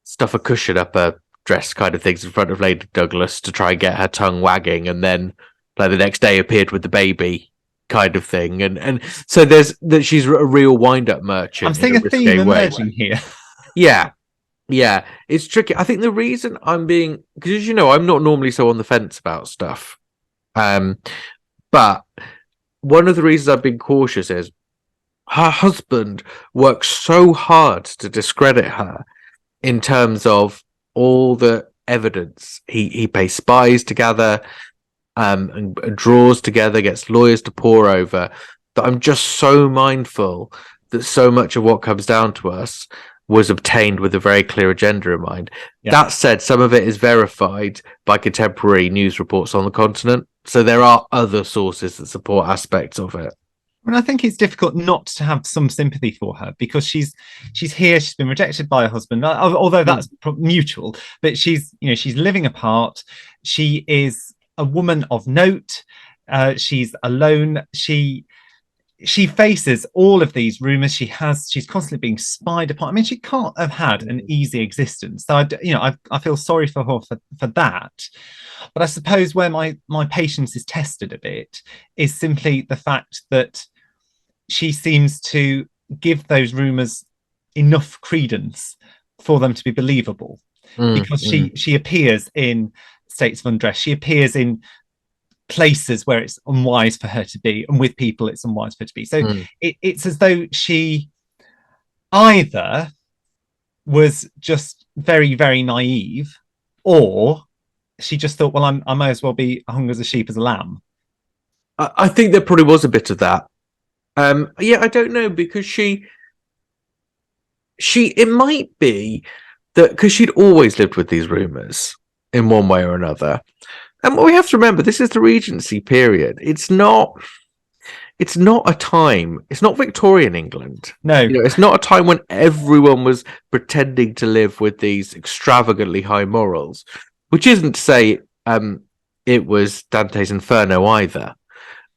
stuff a cushion up her dress kind of things in front of Lady Douglas to try and get her tongue wagging and then like the next day appeared with the baby kind of thing. And so there's that she's a real wind-up merchant. I'm seeing a theme emerging here. Yeah. Yeah, it's tricky. I think the reason I'm being, because as you know, I'm not normally so on the fence about stuff. But one of the reasons I've been cautious is her husband works so hard to discredit her in terms of all the evidence. He pays spies to gather, and draws together, gets lawyers to pore over, that I'm just so mindful that so much of what comes down to us was obtained with a very clear agenda in mind. Yeah. That said, some of it is verified by contemporary news reports on the continent. So there are other sources that support aspects of it. And I think it's difficult not to have some sympathy for her because she's here. She's been rejected by her husband, although that's mutual. But she's living apart. She is a woman of note. She's alone. She faces all of these rumors. She's constantly being spied upon. I mean, she can't have had an easy existence. So I feel sorry for her for that. But I suppose where my patience is tested a bit is simply the fact that she seems to give those rumors enough credence for them to be believable, because she appears in states of undress. She appears in places where it's unwise for her to be, and with people it's unwise for her to be. So it's as though she either was just very, very naive, or she just thought, well, I may as well be hung as a sheep as a lamb. I think there probably was a bit of that. I don't know, because she it might be that because she'd always lived with these rumours in one way or another. And we have to remember, this is the Regency period. It's not a time. It's not Victorian England. No, it's not a time when everyone was pretending to live with these extravagantly high morals. Which isn't to say it was Dante's Inferno either.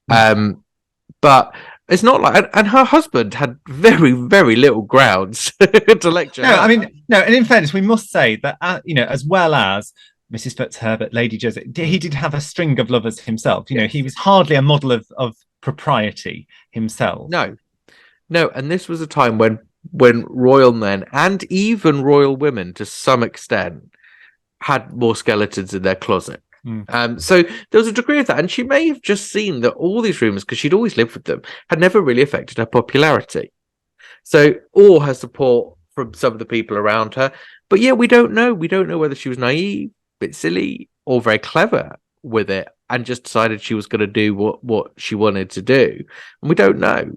But it's not like, and her husband had very, very little grounds to lecture. No, I mean, no. And in fairness, we must say that as well as Mrs. Fitzherbert, Lady Joseph, he did have a string of lovers himself. He was hardly a model of propriety himself. No, and this was a time when royal men and even royal women, to some extent, had more skeletons in their closet. So there was a degree of that, and she may have just seen that all these rumours, because she'd always lived with them, had never really affected her popularity. So, or her support from some of the people around her. But yeah, we don't know. We don't know whether she was naive, bit silly, or very clever with it, and just decided she was going to do what she wanted to do. And we don't know.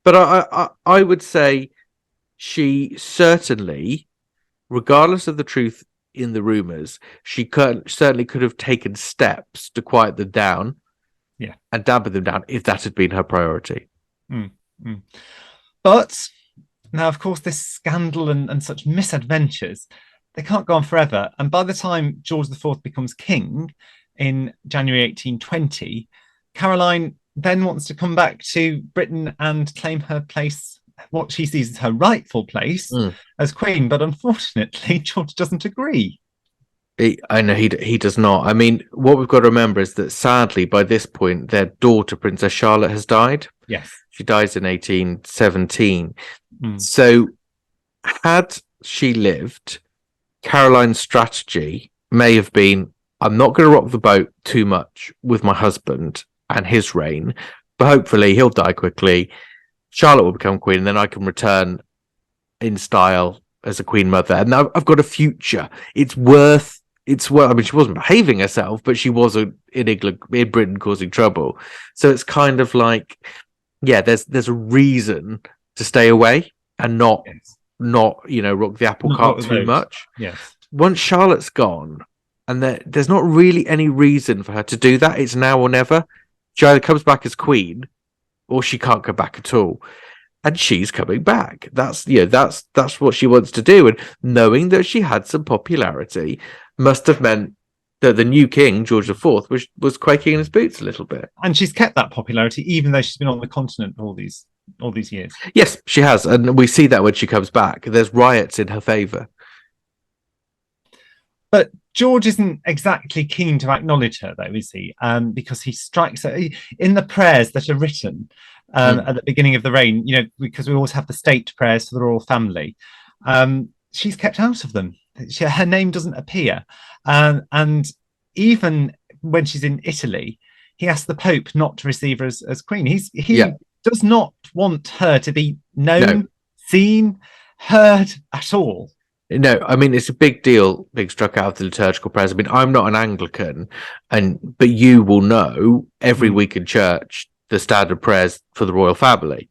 But I would say she certainly, regardless of the truth in the rumors, she certainly could have taken steps to quiet them down, and dampen them down if that had been her priority. But now, of course, this scandal and such misadventures, they can't go on forever. And by the time George IV becomes king in January 1820, Caroline then wants to come back to Britain and claim her place, what she sees as her rightful place as queen. But unfortunately, George doesn't agree. I know he does not. I mean, what we've got to remember is that sadly, by this point, their daughter, Princess Charlotte, has died. Yes. She dies in 1817. So had she lived, Caroline's strategy may have been, I'm not going to rock the boat too much with my husband and his reign, but hopefully he'll die quickly. Charlotte will become queen, and then I can return in style as a queen mother. And now I've got a future. It's worth. I mean, she wasn't behaving herself, but she was in England, in Britain, causing trouble. So it's kind of like, there's a reason to stay away and not rock the apple cart too much. Yes. Once Charlotte's gone, and there's not really any reason for her to do that. It's now or never. She either comes back as queen, or she can't come back at all. And she's coming back. That's what she wants to do. And knowing that she had some popularity must have meant that the new king, George IV, was quaking in his boots a little bit. And she's kept that popularity even though she's been on the continent for all these years. Yes, she has. And we see that when she comes back. There's riots in her favour. But George isn't exactly keen to acknowledge her, though, is he? Because he strikes her in the prayers that are written at the beginning of the reign. Because we always have the state prayers for the royal family. She's kept out of them. Her name doesn't appear, and even when she's in Italy, he asks the Pope not to receive her as queen. He does not want her to be known, seen, heard at all. No, I mean, it's a big deal being struck out of the liturgical prayers. I mean, I'm not an Anglican, but you will know every week in church the standard prayers for the royal family.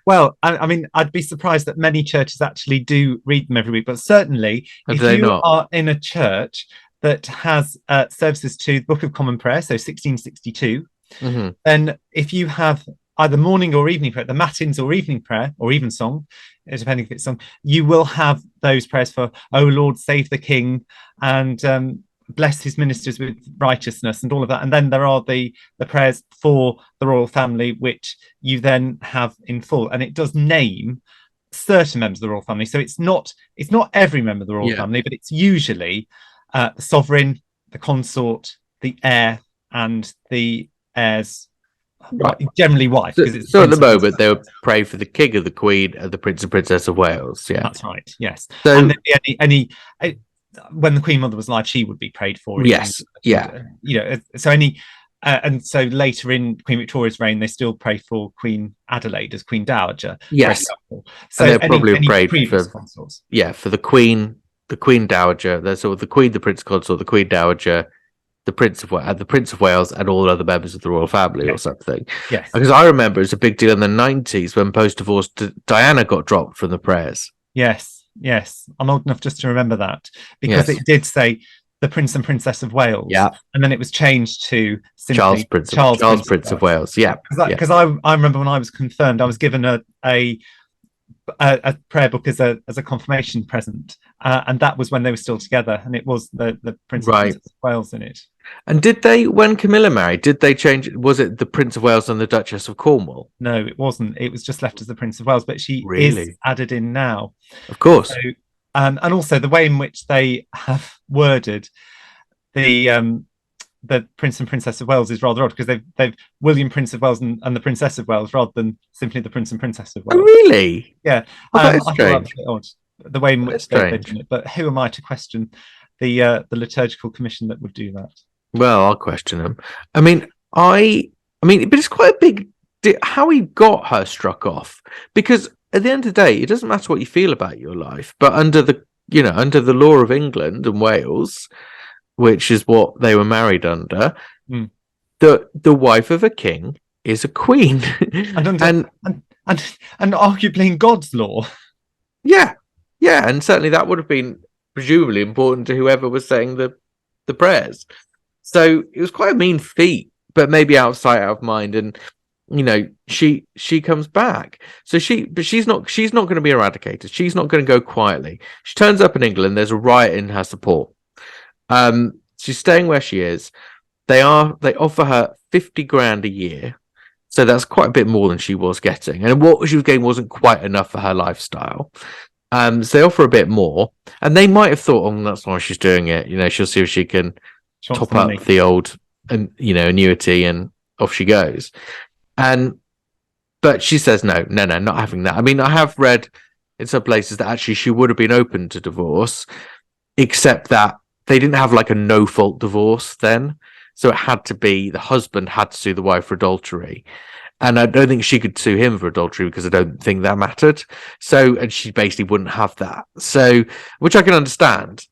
Well, I mean, I'd be surprised that many churches actually do read them every week, but certainly if you are in a church that has services to the Book of Common Prayer, so 1662, then if you have either morning or evening prayer, the matins or evening prayer, or even song, depending if it's song, you will have those prayers for, "Oh Lord, save the King," and bless his ministers with righteousness, and all of that. And then there are the prayers for the royal family, which you then have in full. And it does name certain members of the royal family. So it's not every member of the royal family, but it's usually the sovereign, the consort, the heir, and the heir's generally wife. So at the moment they would pray for the king and the queen and the prince and princess of Wales. Yeah, that's right. Yes, so, and any when the Queen Mother was alive, she would be prayed for. Yes, So any and so later in Queen Victoria's reign, they still pray for Queen Adelaide as Queen Dowager. Yes, so they're probably prayed for consorts. For the Queen Dowager. There's sort of the Queen, the Prince Consort, the Queen Dowager, the Prince of Wales, and all other members of the royal family or something. Yes, because I remember it was a big deal in the 90s when post-divorce Diana got dropped from the prayers. Yes, I'm old enough just to remember that, because it did say the Prince and Princess of Wales, and then it was changed to simply Charles Prince of Wales. Because I remember when I was confirmed, I was given a prayer book as a confirmation present, and that was when they were still together, and it was the Prince and Princess of Wales in it. And did they, when Camilla married, did they change? Was it the Prince of Wales and the Duchess of Cornwall? No, it wasn't. It was just left as the Prince of Wales, but she is added in now. Of course. So, and also the way in which they have worded the Prince and Princess of Wales is rather odd, because they've William Prince of Wales and the Princess of Wales rather than simply the Prince and Princess of Wales. Oh, really? Yeah. That is strange. Odd, the way in which they've done it. But who am I to question the liturgical commission that would do that? Well, I'll question them. I mean, but it's quite a big how he got her struck off, because at the end of the day, it doesn't matter what you feel about your life, but under the law of England and Wales, which is what they were married under, the wife of a king is a queen, and arguably in God's law. Yeah, and certainly that would have been presumably important to whoever was saying the prayers. So it was quite a mean feat, but maybe out of sight, out of mind. And she comes back. So she's not going to be eradicated. She's not going to go quietly. She turns up in England. There's a riot in her support. She's staying where she is. They offer her 50 grand a year. So that's quite a bit more than she was getting. And what she was getting wasn't quite enough for her lifestyle. So they offer a bit more. And they might have thought, oh, that's why she's doing it. She'll see if she can top up the old annuity, and off she goes. But she says no, not having that. I mean, I have read in some places that actually she would have been open to divorce, except that they didn't have like a no-fault divorce then. So it had to be the husband had to sue the wife for adultery. And I don't think she could sue him for adultery, because I don't think that mattered. So, and she basically wouldn't have that. So, which I can understand.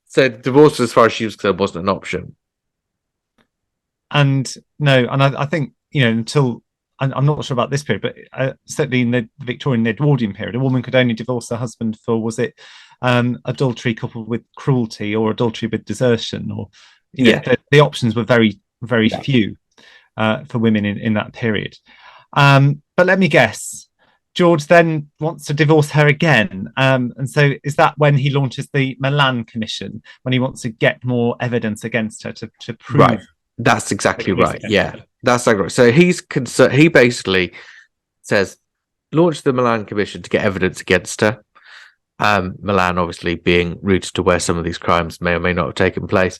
So divorce, as far as she was concerned, wasn't an option. And no, and I think, until, I'm not sure about this period, but certainly in the Victorian, the Edwardian period, a woman could only divorce her husband for, was it adultery coupled with cruelty, or adultery with desertion, or the options were very, very few for women in that period. But let me guess, George then wants to divorce her again. And so is that when he launches the Milan Commission, when he wants to get more evidence against her to prove? Right. That's exactly right. Yeah, that's exactly right. So he's concerned. He basically says, launch the Milan Commission to get evidence against her. Milan obviously being rooted to where some of these crimes may or may not have taken place.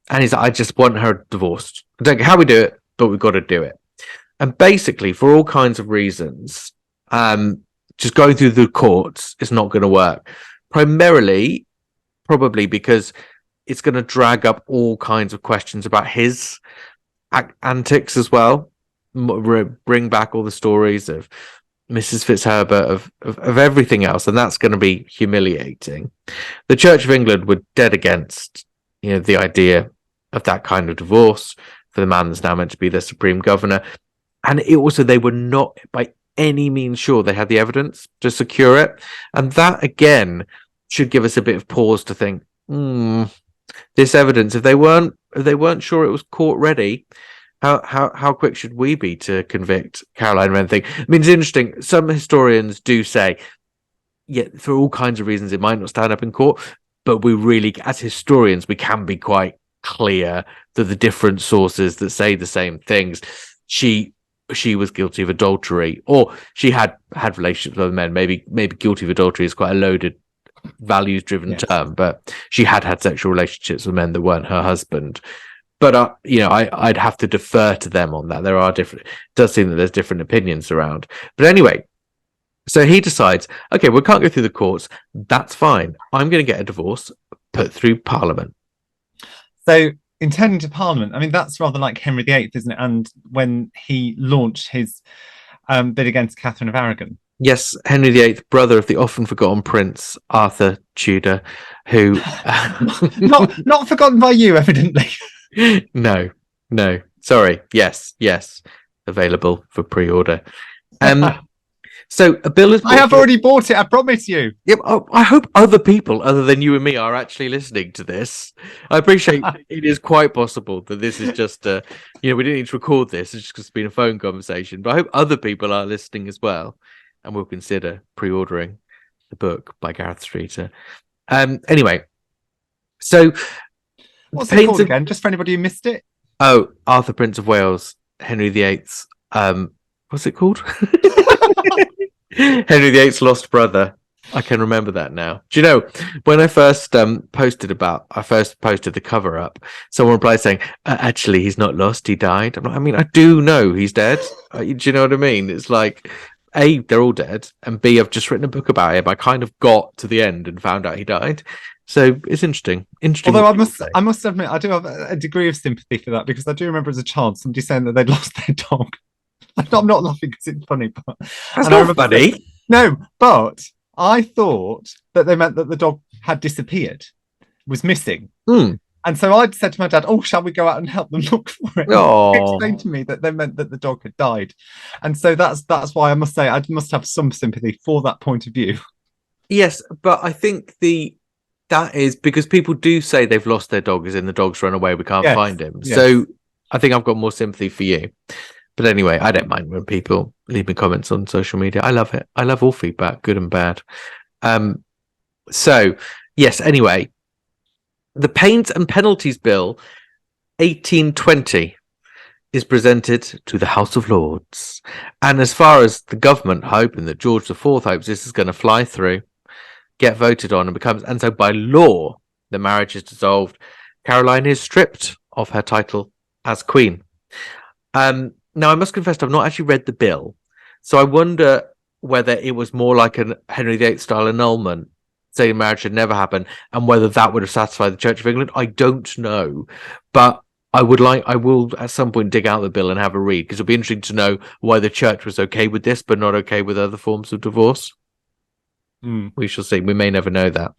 And he's like, I just want her divorced. I don't care how we do it, but we've got to do it. And basically, for all kinds of reasons, just going through the courts is not going to work. Primarily, probably because it's going to drag up all kinds of questions about his antics as well. Bring back all the stories of Mrs. Fitzherbert, of everything else, and that's going to be humiliating. The Church of England were dead against, the idea of that kind of divorce for the man that's now meant to be the supreme governor. And they were not by any means sure they had the evidence to secure it. And that, again, should give us a bit of pause to think, this evidence, if they weren't sure it was court ready, how quick should we be to convict Caroline of anything? I mean, it's interesting. Some historians do say, yeah, for all kinds of reasons, it might not stand up in court, but we really, as historians, we can be quite clear that the different sources that say the same things, she was guilty of adultery, or she had relationships with other men. Maybe guilty of adultery is quite a loaded, values-driven term, but she had sexual relationships with men that weren't her husband. But I'd have to defer to them on that. It does seem that there's different opinions around. But anyway, so he decides, okay, we can't go through the courts. That's fine. I'm going to get a divorce put through Parliament. So, intending to Parliament, I mean, that's rather like Henry VIII, isn't it? And when he launched his bid against Catherine of Aragon. Yes, Henry VIII, brother of the often forgotten Prince Arthur Tudor, who not forgotten by you, evidently. No. Sorry. Yes. Available for pre-order. So a bill is. I have already bought it. I promise you. Yep. I hope other people, other than you and me, are actually listening to this. I appreciate it is quite possible that this is just we didn't need to record this. It's just been a phone conversation. But I hope other people are listening as well, and will consider pre-ordering the book by Gareth Streeter. Anyway, so what's it called again? Just for anybody who missed it. Oh, Arthur, Prince of Wales, Henry VIII's. What's it called? Henry VIII's lost brother. I can remember that now. Do you know when I first posted the cover up? Someone replied saying, "Actually, he's not lost. He died." I'm like, I mean, I do know he's dead. Do you know what I mean? It's like, A, they're all dead, and B, I've just written a book about him. I kind of got to the end and found out he died. So it's interesting. Although I must admit, I do have a degree of sympathy for that, because I do remember as a child somebody saying that they'd lost their dog. I'm not laughing because it's funny, but that's not funny. No, but I thought that they meant that the dog had disappeared, was missing. And so I said to my dad, "Oh, shall we go out and help them look for it?" He explained to me that they meant that the dog had died. And so that's why I must say I must have some sympathy for that point of view. Yes, but I think that is because people do say they've lost their dog, as in the dog's run away, we can't find him. Yes. So I think I've got more sympathy for you. But anyway, I don't mind when people leave me comments on social media. I love it. I love all feedback, good and bad. So, yes, anyway, the Pains and Penalties Bill 1820 is presented to the House of Lords. And as far as the government hoping that George IV hopes this is going to fly through, get voted on, and so by law, the marriage is dissolved. Caroline is stripped of her title as queen. Now, I must confess, I've not actually read the bill, so I wonder whether it was more like a Henry VIII style annulment, saying marriage should never happen, and whether that would have satisfied the Church of England. I don't know, but I will at some point dig out the bill and have a read, because it'll be interesting to know why the Church was okay with this, but not okay with other forms of divorce. We shall see. We may never know that.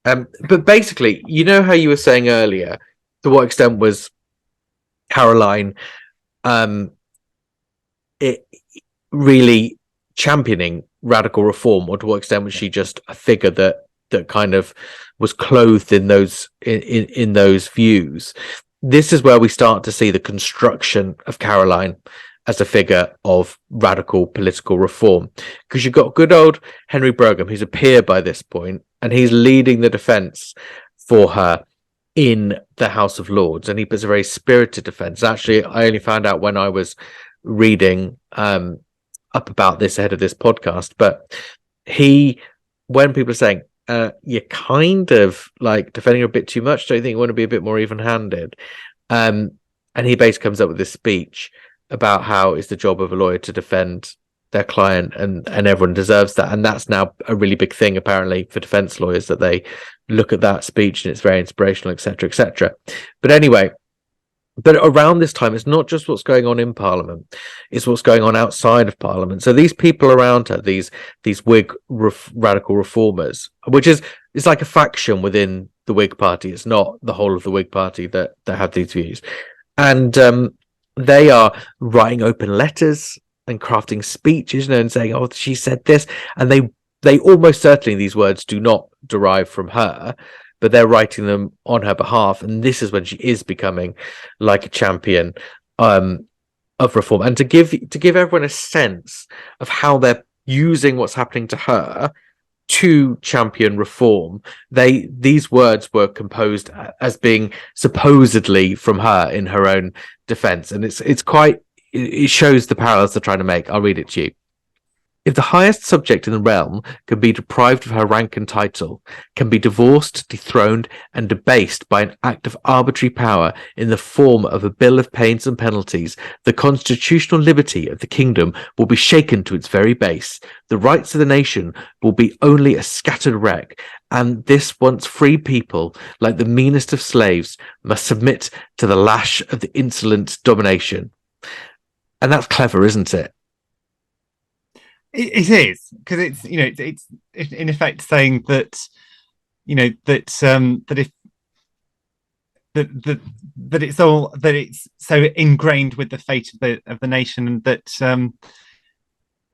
But basically, you know how you were saying earlier, to what extent was Caroline it really championing radical reform, or to what extent was she just a figure that kind of was clothed in those in those views? This is where we start to see the construction of Caroline as a figure of radical political reform, because you've got good old Henry Brougham, who's a peer by this point, and he's leading the defense for her in the House of Lords, and he puts a very spirited defense. Actually, I only found out when I was reading up about this ahead of this podcast, but he when people are saying, you're kind of like defending a bit too much, don't you think you want to be a bit more even-handed? And he basically comes up with this speech about how it's the job of a lawyer to defend their client, and everyone deserves that. And that's now a really big thing, apparently, for defense lawyers, that they look at that speech and it's very inspirational, etc., etc. But anyway, but around this time, it's not just what's going on in Parliament, it's what's going on outside of Parliament. So these people around her, these Whig radical reformers, which is like a faction within the Whig Party. It's not the whole of the Whig Party that have these views. And they are writing open letters and crafting speeches, and saying, "Oh, she said this," and they almost certainly, these words do not derive from her, but they're writing them on her behalf. And this is when she is becoming like a champion of reform. And to give everyone a sense of how they're using what's happening to her to champion reform, these words were composed as being supposedly from her in her own defense. And it shows the parallels they're trying to make. I'll read it to you. If the highest subject in the realm can be deprived of her rank and title, can be divorced, dethroned, and debased by an act of arbitrary power in the form of a bill of pains and penalties, the constitutional liberty of the kingdom will be shaken to its very base. The rights of the nation will be only a scattered wreck, and this once free people, like the meanest of slaves, must submit to the lash of the insolent domination. And that's clever, isn't it? It is, because it's in effect saying that that it's so ingrained with the fate of the nation, and that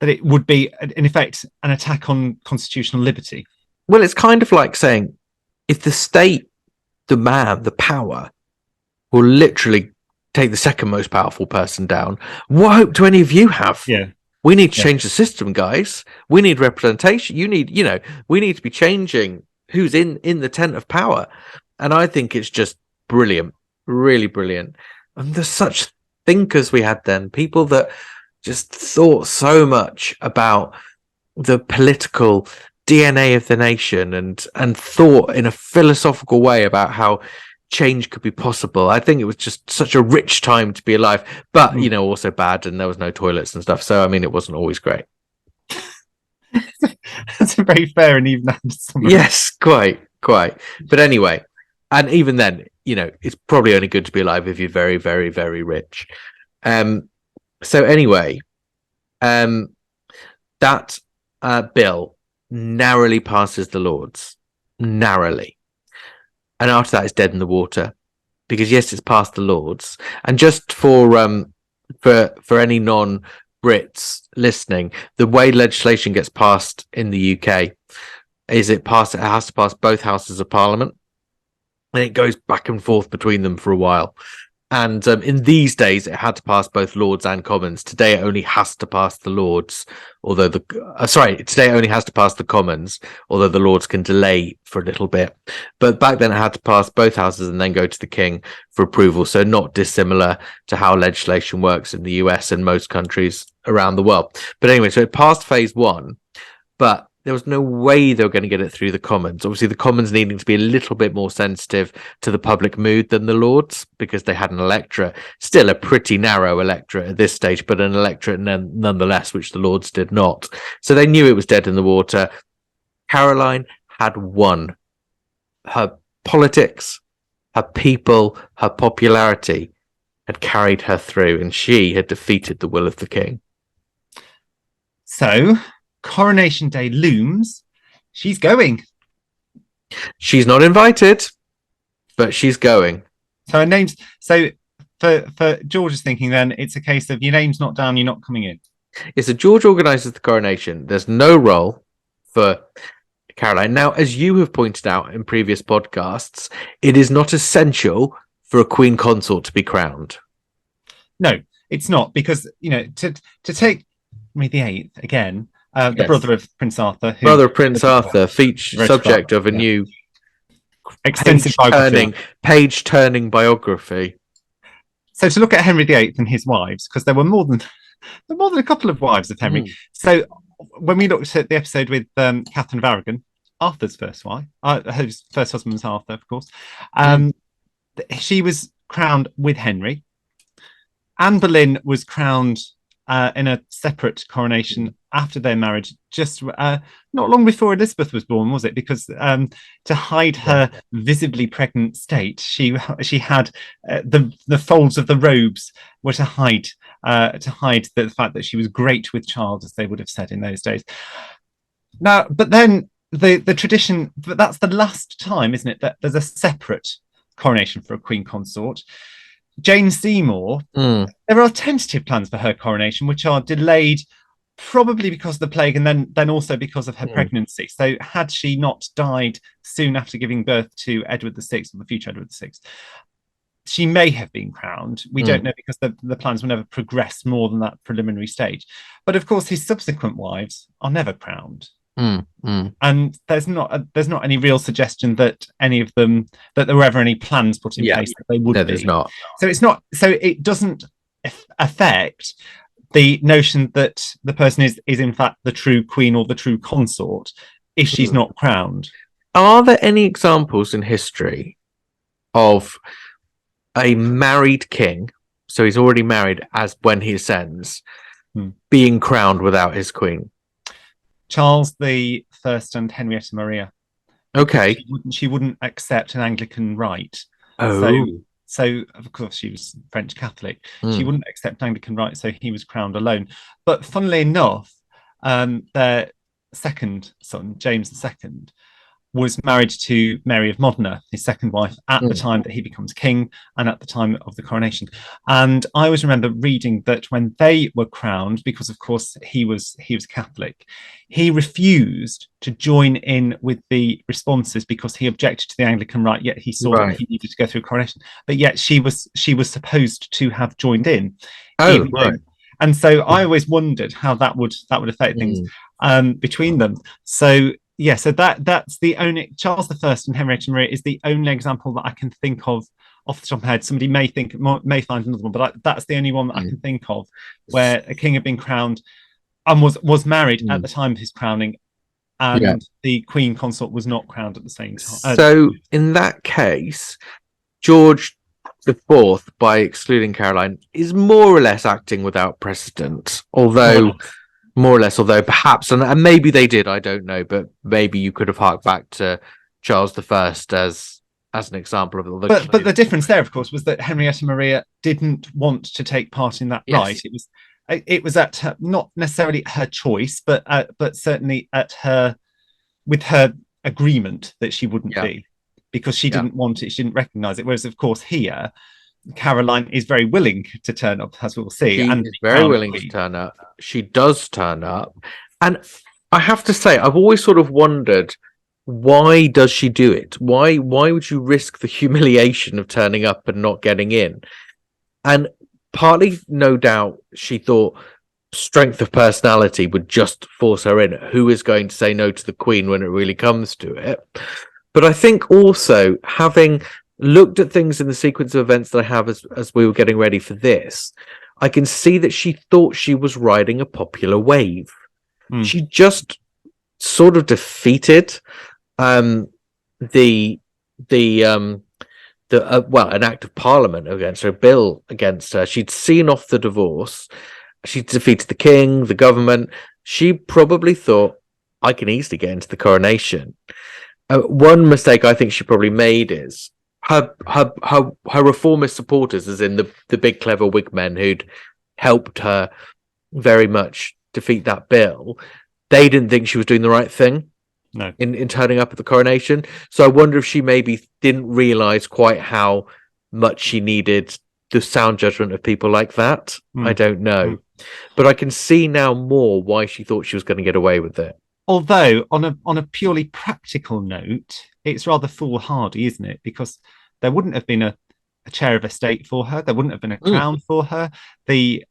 it would be in effect an attack on constitutional liberty. Well, it's kind of like saying, if the state, the man, the power, will literally take the second most powerful person down, what hope do any of you have? Yeah. We need to change the system, guys. We need representation. We need to be changing who's in the tent of power. And I think it's just brilliant, really brilliant. And there's such thinkers we had then, people that just thought so much about the political DNA of the nation, and thought in a philosophical way about how change could be possible. I think it was just such a rich time to be alive, but also bad, and there was no toilets and stuff. So I mean, it wasn't always great. That's a very fair and even-handed summary. Yes, quite. But anyway, and even then, it's probably only good to be alive if you're very, very, very rich. So anyway, that bill narrowly passes the Lords, narrowly. And after that, it's dead in the water, because yes, it's passed the Lords. And just for any non-Brits listening, the way legislation gets passed in the UK is it has to pass both houses of Parliament, and it goes back and forth between them for a while. And in these days, it had to pass both Lords and Commons. Today, it only has to pass the Lords, although today it only has to pass the Commons, although the Lords can delay for a little bit. But back then, it had to pass both houses and then go to the King for approval. So not dissimilar to how legislation works in the US and most countries around the world. But anyway, so it passed phase one, but there was no way they were going to get it through the Commons. Obviously, the Commons needing to be a little bit more sensitive to the public mood than the Lords, because they had an electorate, still a pretty narrow electorate at this stage, but an electorate nonetheless, which the Lords did not. So they knew it was dead in the water. Caroline had won. Her politics, her people, her popularity had carried her through, and she had defeated the will of the King. So Coronation Day looms. She's going. She's not invited, but she's going. So her name's for George's thinking, then it's a case of your name's not down, you're not coming in. Yeah, so George organises the coronation. There's no role for Caroline. Now, as you have pointed out in previous podcasts, it is not essential for a queen consort to be crowned. No, it's not, because to take Henry VIII again. The brother of Prince Arthur. Subject of a new extensive page-turning biography. So to look at Henry VIII and his wives, because there were more than a couple of wives of Henry. So when we looked at the episode with Catherine of Aragon, Arthur's first wife. His first husband was Arthur, of course. Mm. She was crowned with Henry. Anne Boleyn was crowned in a separate coronation after their marriage, just not long before Elizabeth was born, was it? Because to hide her visibly pregnant state, she had the folds of the robes were to hide the fact that she was great with child, as they would have said in those days. Now, but then the tradition, but that's the last time, isn't it, that there's a separate coronation for a queen consort. Jane Seymour, there are tentative plans for her coronation, which are delayed probably because of the plague and then also because of her pregnancy. So had she not died soon after giving birth to Edward VI, or the future Edward VI, she may have been crowned. We don't know because the plans were never progressed more than that preliminary stage. But of course, his subsequent wives are never crowned. And there's not any real suggestion that any of them, that there were ever any plans put in place that they would be. There's not. So it doesn't affect the notion that the person is in fact the true queen or the true consort if she's not crowned. Are there any examples in history of a married king, so he's already married as when he ascends, being crowned without his queen? Charles I and Henrietta Maria. Okay. She wouldn't accept an Anglican rite. Oh. So of course she was French Catholic. She wouldn't accept Anglican rite, so he was crowned alone. But funnily enough, their second son, James II, was married to Mary of Modena, his second wife, at the time that he becomes king and at the time of the coronation. And I always remember reading that when they were crowned, because of course he was Catholic, he refused to join in with the responses because he objected to the Anglican rite, yet he saw that he needed to go through a coronation. But yet she was supposed to have joined in. Oh, right. And so I always wondered how that would affect things between them. So yeah, so that's the only, Charles I and Henrietta Maria is the only example that I can think of off the top of my head. Somebody may find another one, but that's the only one that I can think of where a king had been crowned and was married at the time of his crowning, and the queen consort was not crowned at the same time. So in that case, George IV, by excluding Caroline, is more or less acting without precedent, although perhaps, and maybe they did, I don't know, but maybe you could have harked back to Charles I as an example of it. But the difference there, of course, was that Henrietta Maria didn't want to take part in that rite. It was at her, not necessarily her choice, but certainly with her agreement that she wouldn't be, because she didn't want it, she didn't recognise it. Whereas, of course, here, Caroline is very willing to turn up, as we'll see. She is very willing to turn up. She does turn up. And I have to say, I've always sort of wondered, why does she do it? Why would you risk the humiliation of turning up and not getting in? And partly, no doubt, she thought strength of personality would just force her in. Who is going to say no to the Queen when it really comes to it? But I think also, having looked at things in the sequence of events that I have as we were getting ready for this, I can see that she thought she was riding a popular wave. She just sort of defeated an act of parliament against her, a bill against her. She'd seen off the divorce. She defeated the king, the government. She probably thought, I can easily get into the coronation. One mistake I think she probably made is her reformist supporters, as in the big clever Whig men who'd helped her very much defeat that bill. They didn't think she was doing the right thing. No. In turning up at the coronation. So I wonder if she maybe didn't realise quite how much she needed the sound judgment of people like that. I don't know. But I can see now more why she thought she was going to get away with it. Although, on a purely practical note, it's rather foolhardy, isn't it? Because there wouldn't have been a chair of estate for her. There wouldn't have been a crown for her. The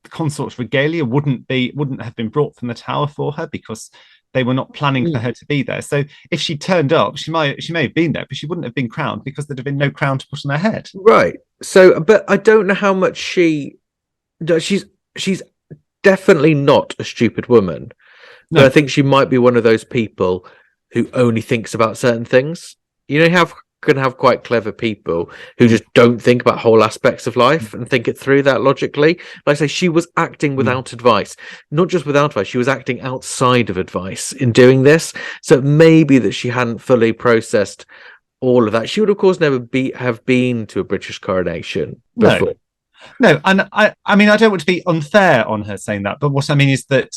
consort's regalia wouldn't have been brought from the Tower for her because they were not planning for her to be there. So if she turned up, she may have been there, but she wouldn't have been crowned because there'd have been no crown to put on her head. Right. So, but I don't know how much she's definitely not a stupid woman. No. But I think she might be one of those people who only thinks about certain things. You can have quite clever people who just don't think about whole aspects of life and think it through that logically. Like I say, she was acting without advice. Not just without advice, she was acting outside of advice in doing this. So it may be that she hadn't fully processed all of that. She would, of course, never have been to a British coronation before. No, and I mean, I don't want to be unfair on her saying that, but what I mean is that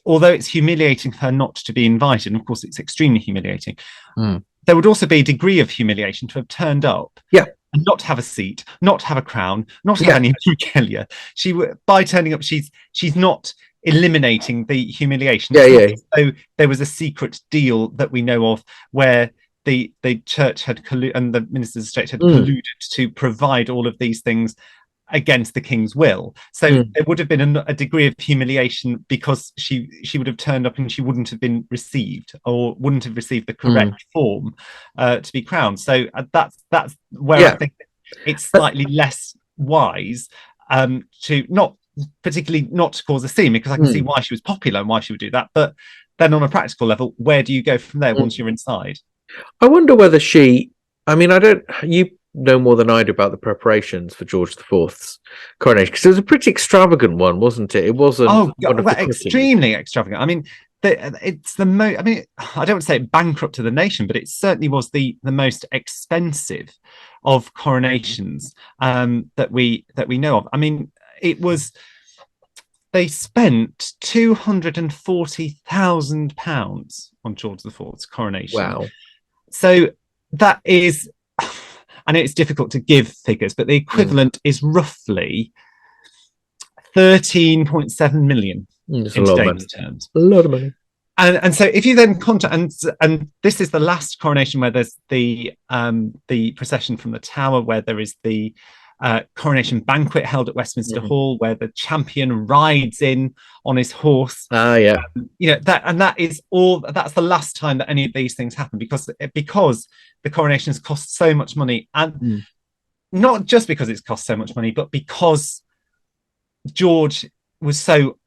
although it's humiliating for her not to be invited, and of course it's extremely humiliating, there would also be a degree of humiliation to have turned up, and not have a seat, not have a crown, not have any regalia. By turning up, she's not eliminating the humiliation. So there was a secret deal that we know of where the church had and the ministers of state had colluded to provide all of these things against the king's will. So there would have been a degree of humiliation because she would have turned up and she wouldn't have been received, or wouldn't have received the correct form to be crowned. So that's where I think it's slightly less wise to not to cause a scene, because I can see why she was popular and why she would do that. But then on a practical level, where do you go from there once you're inside? I wonder whether you know more than I do about the preparations for George IV's coronation, because it was a pretty extravagant one, wasn't it? It wasn't extremely extravagant. I mean, it's the most. I mean, I don't want to say it bankrupted the nation, but it certainly was the most expensive of coronations that we know of. I mean, it was. They spent £240,000 on George IV's coronation. Wow! So that is. I know it's difficult to give figures, but the equivalent is roughly 13.7 million in today's terms. A lot of money. And so if you then and this is the last coronation where there's the procession from the Tower, where there is the coronation banquet held at Westminster Hall, where the champion rides in on his horse. That's the last time that any of these things happen, because the coronations cost so much money, and not just because it's cost so much money, but because George was so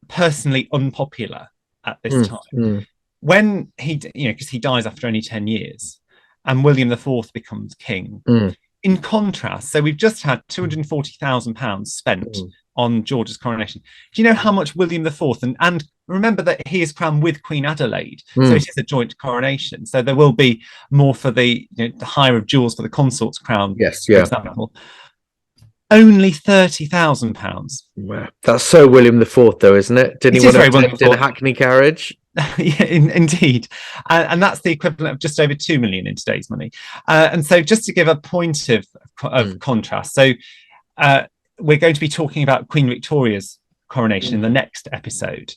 personally unpopular at this time. When because he dies after only 10 years, and William IV becomes king. In contrast, so we've just had £240,000 spent on George's coronation. Do you know how much William IV, and remember that he is crowned with Queen Adelaide, so it is a joint coronation. So there will be more for the hire of jewels for the consort's crown. Yes, for example. Only £30,000. Wow. That's so William IV, though, isn't it? Didn't he want to in a hackney carriage? Yeah, indeed, and that's the equivalent of just over 2 million in today's money. And so, just to give a point of contrast, so we're going to be talking about Queen Victoria's coronation in the next episode,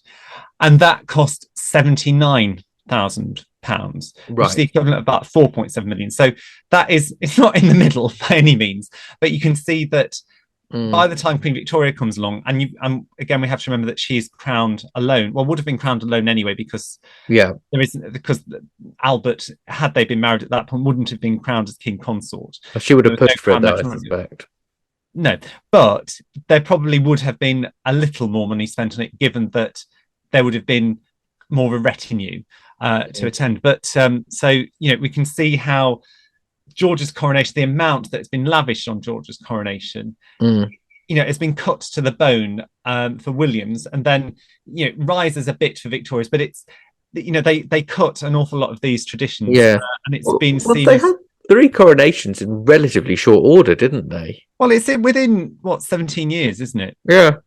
and that cost £79,000, which is the equivalent of about 4.7 million. So it's not in the middle by any means, but you can see that. By the time Queen Victoria comes along, and again we have to remember that she is crowned alone. Well, would have been crowned alone anyway, because Albert, had they been married at that point, wouldn't have been crowned as king consort. She would have pushed for it, though, I suspect. No, but there probably would have been a little more money spent on it, given that there would have been more of a retinue to attend. But we can see how George's coronation, the amount that's been lavished on George's coronation, it's been cut to the bone for William's, and then rises a bit for Victoria's, but it's they cut an awful lot of these traditions, and it's been seen. They had 3 coronations in relatively short order, didn't they? Well, it's within 17 years, isn't it? Yeah,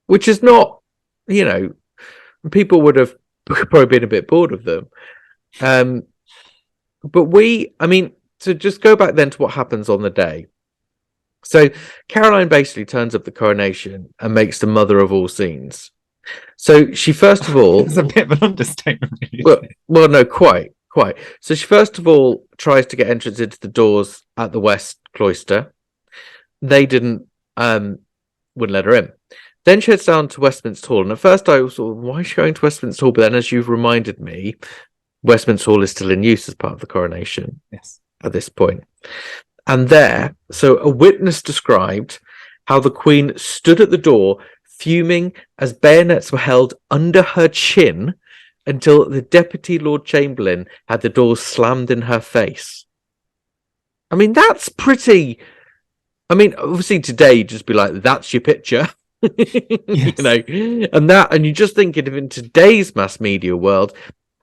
which is not, people would have probably been a bit bored of them, but to just go back then to what happens on the day. So Caroline basically turns up the coronation and makes the mother of all scenes. So she first of all... It's a bit of an understatement, really. Well, no, quite. So she first of all tries to get entrance into the doors at the West Cloister. They wouldn't let her in. Then she heads down to Westminster Hall. And at first I was sort of, why is she going to Westminster Hall? But then, as you've reminded me, Westminster Hall is still in use as part of the coronation. Yes. At this point. And so a witness described how the Queen stood at the door fuming as bayonets were held under her chin until the Deputy Lord Chamberlain had the door slammed in her face. I mean, that's pretty... I mean, obviously today you'd just be like, that's your picture. Yes. And you just thinking of in today's mass media world,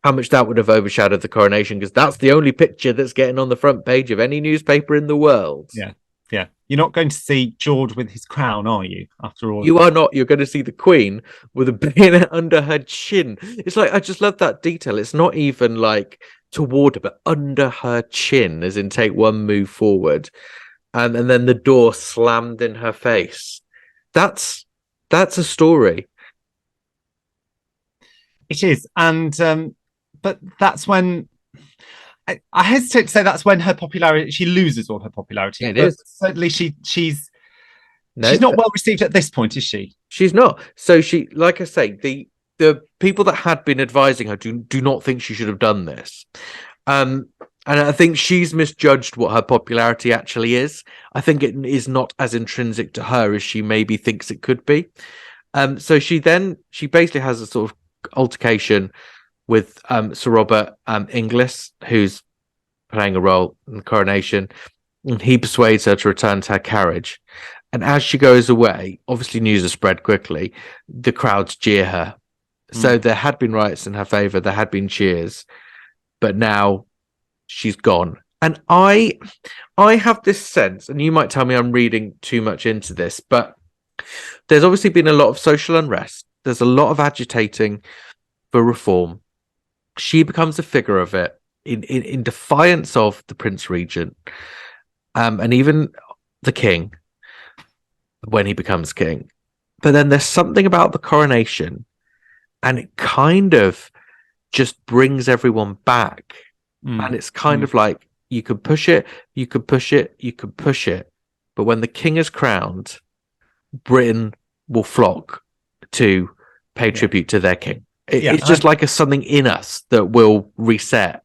how much that would have overshadowed the coronation, because that's the only picture that's getting on the front page of any newspaper in the world. Yeah. Yeah. You're not going to see George with his crown, are you? After all, you are not. You're going to see the Queen with a bayonet under her chin. It's like, I just love that detail. It's not even like toward her, but under her chin, as in take one move forward, and then the door slammed in her face. That's a story. It is, and but that's when I hesitate to say that's when her popularity, she loses all her popularity. It but is. certainly she's No, not well received at this point, is she? she's not. So she, like I say, the people that had been advising her do not think she should have done this. And I think she's misjudged what her popularity actually is. I think it is not as intrinsic to her as she maybe thinks it could be. So she basically has a sort of altercation with Sir Robert Inglis, who's playing a role in the coronation, and he persuades her to return to her carriage. And as she goes away, obviously news has spread quickly. The crowds jeer her. So there had been riots in her favour, there had been cheers, but now she's gone. And I have this sense, and you might tell me I'm reading too much into this, but there's obviously been a lot of social unrest. There's a lot of agitating for reform. She becomes a figure of it in defiance of the Prince Regent, and even the King when he becomes king. But then there's something about the coronation, and it kind of just brings everyone back. And it's kind of like, you could push it, you could push it, you could push it, but when the king is crowned, Britain will flock to pay tribute to their king. It's just like something in us that will reset.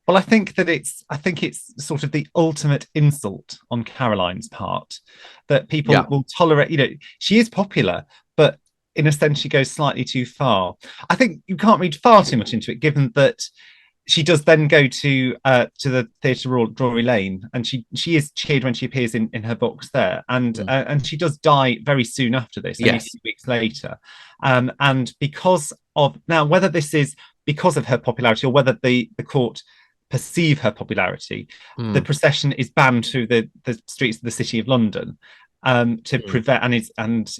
Well, I think it's sort of the ultimate insult on Caroline's part that people will tolerate. You know, she is popular, but in a sense, she goes slightly too far. I think you can't read far too much into it, given that she does then go to the Theatre Royal Drury Lane, and she is cheered when she appears in her books there, and she does die very soon after this, only a few weeks later, and because of, now whether this is because of her popularity or whether the court perceive her popularity, the procession is banned through the streets of the City of London to prevent, and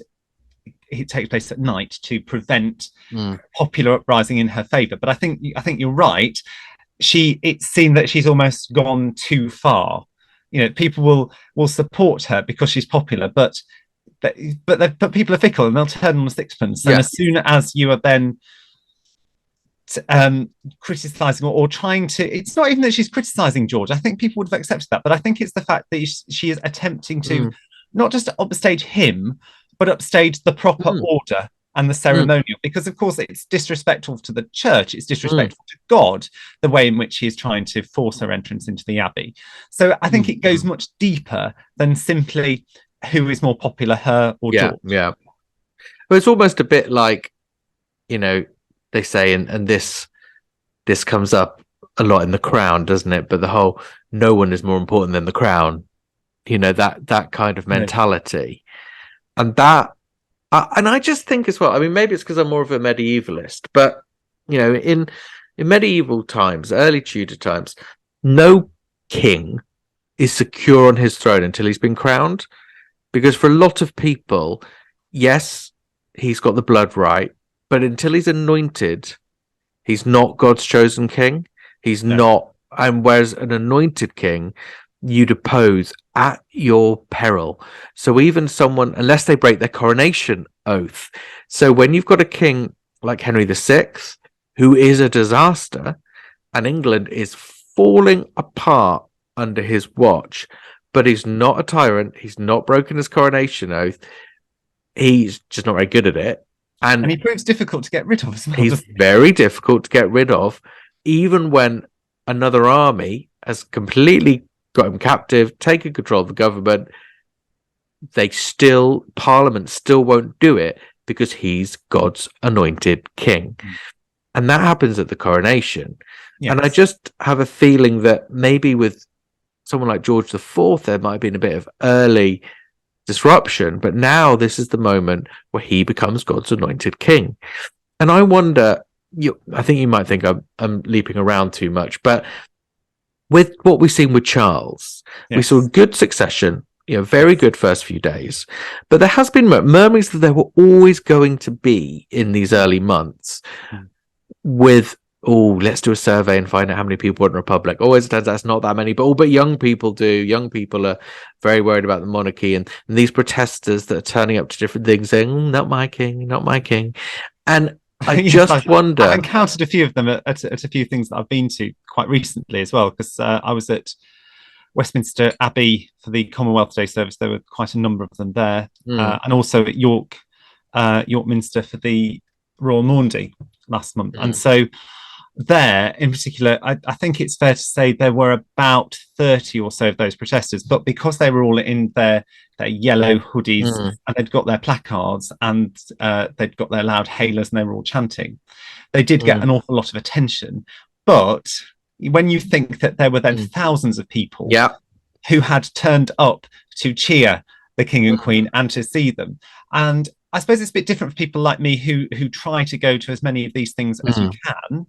it takes place at night to prevent popular uprising in her favour. But I think you're right. It's seen that she's almost gone too far. You know, people will support her because she's popular, but people are fickle and they'll turn on a sixpence. And as soon as you are then criticizing or trying to, it's not even that she's criticizing George. I think people would have accepted that, but I think it's the fact that she is attempting to not just upstage him, but upstage the proper order and the ceremonial, because of course it's disrespectful to the church, it's disrespectful to God, the way in which he is trying to force her entrance into the abbey. So I think it goes much deeper than simply who is more popular, her or George. Well, it's almost a bit like, you know, they say, and this comes up a lot in The Crown, doesn't it? But the whole, no one is more important than the crown, you know, that kind of mentality. And and I just think as well, I mean, maybe it's because I'm more of a medievalist, but, you know, in medieval times, early Tudor times, no king is secure on his throne until he's been crowned. Because for a lot of people, yes, he's got the blood right, but until he's anointed, he's not God's chosen king. He's not. And whereas an anointed king, you depose at your peril. So even someone, unless they break their coronation oath. So when you've got a king like Henry VI, who is a disaster, and England is falling apart under his watch, but he's not a tyrant, he's not broken his coronation oath, he's just not very good at it. And he proves difficult to get rid of as well. He's very difficult to get rid of, even when another army has completely got him captive, taken control of the government. Parliament still won't do it because he's God's anointed king. And that happens at the coronation. And I Yes. just have a feeling that maybe with someone like George the Fourth, there might have been a bit of early disruption, but now this is the moment where he becomes God's anointed king. And I wonder, I think you might think I'm leaping around too much, but with what we've seen with Charles, we saw Yes. good succession, very good first few days, but there has been murmurings that there were always going to be in these early months Mm. with, let's do a survey and find out how many people want a republic. Always turns out it's not that many, but young people do. Young people are very worried about the monarchy, and these protesters that are turning up to different things saying, not my king, not my king. And I Yes, just wonder. I've encountered a few of them at a few things that I've been to quite recently as well, because I was at Westminster Abbey for the Commonwealth Day service. There were quite a number of them there, and also at York Minster for the Royal Maundy last month. And so there in particular, I think it's fair to say there were about 30 or so of those protesters, but because they were all in their yellow hoodies and they'd got their placards and they'd got their loud hailers and they were all chanting, they did get an awful lot of attention. But when you think that there were then thousands of people who had turned up to cheer the king and queen and to see them, and I suppose it's a bit different for people like me who try to go to as many of these things as you can.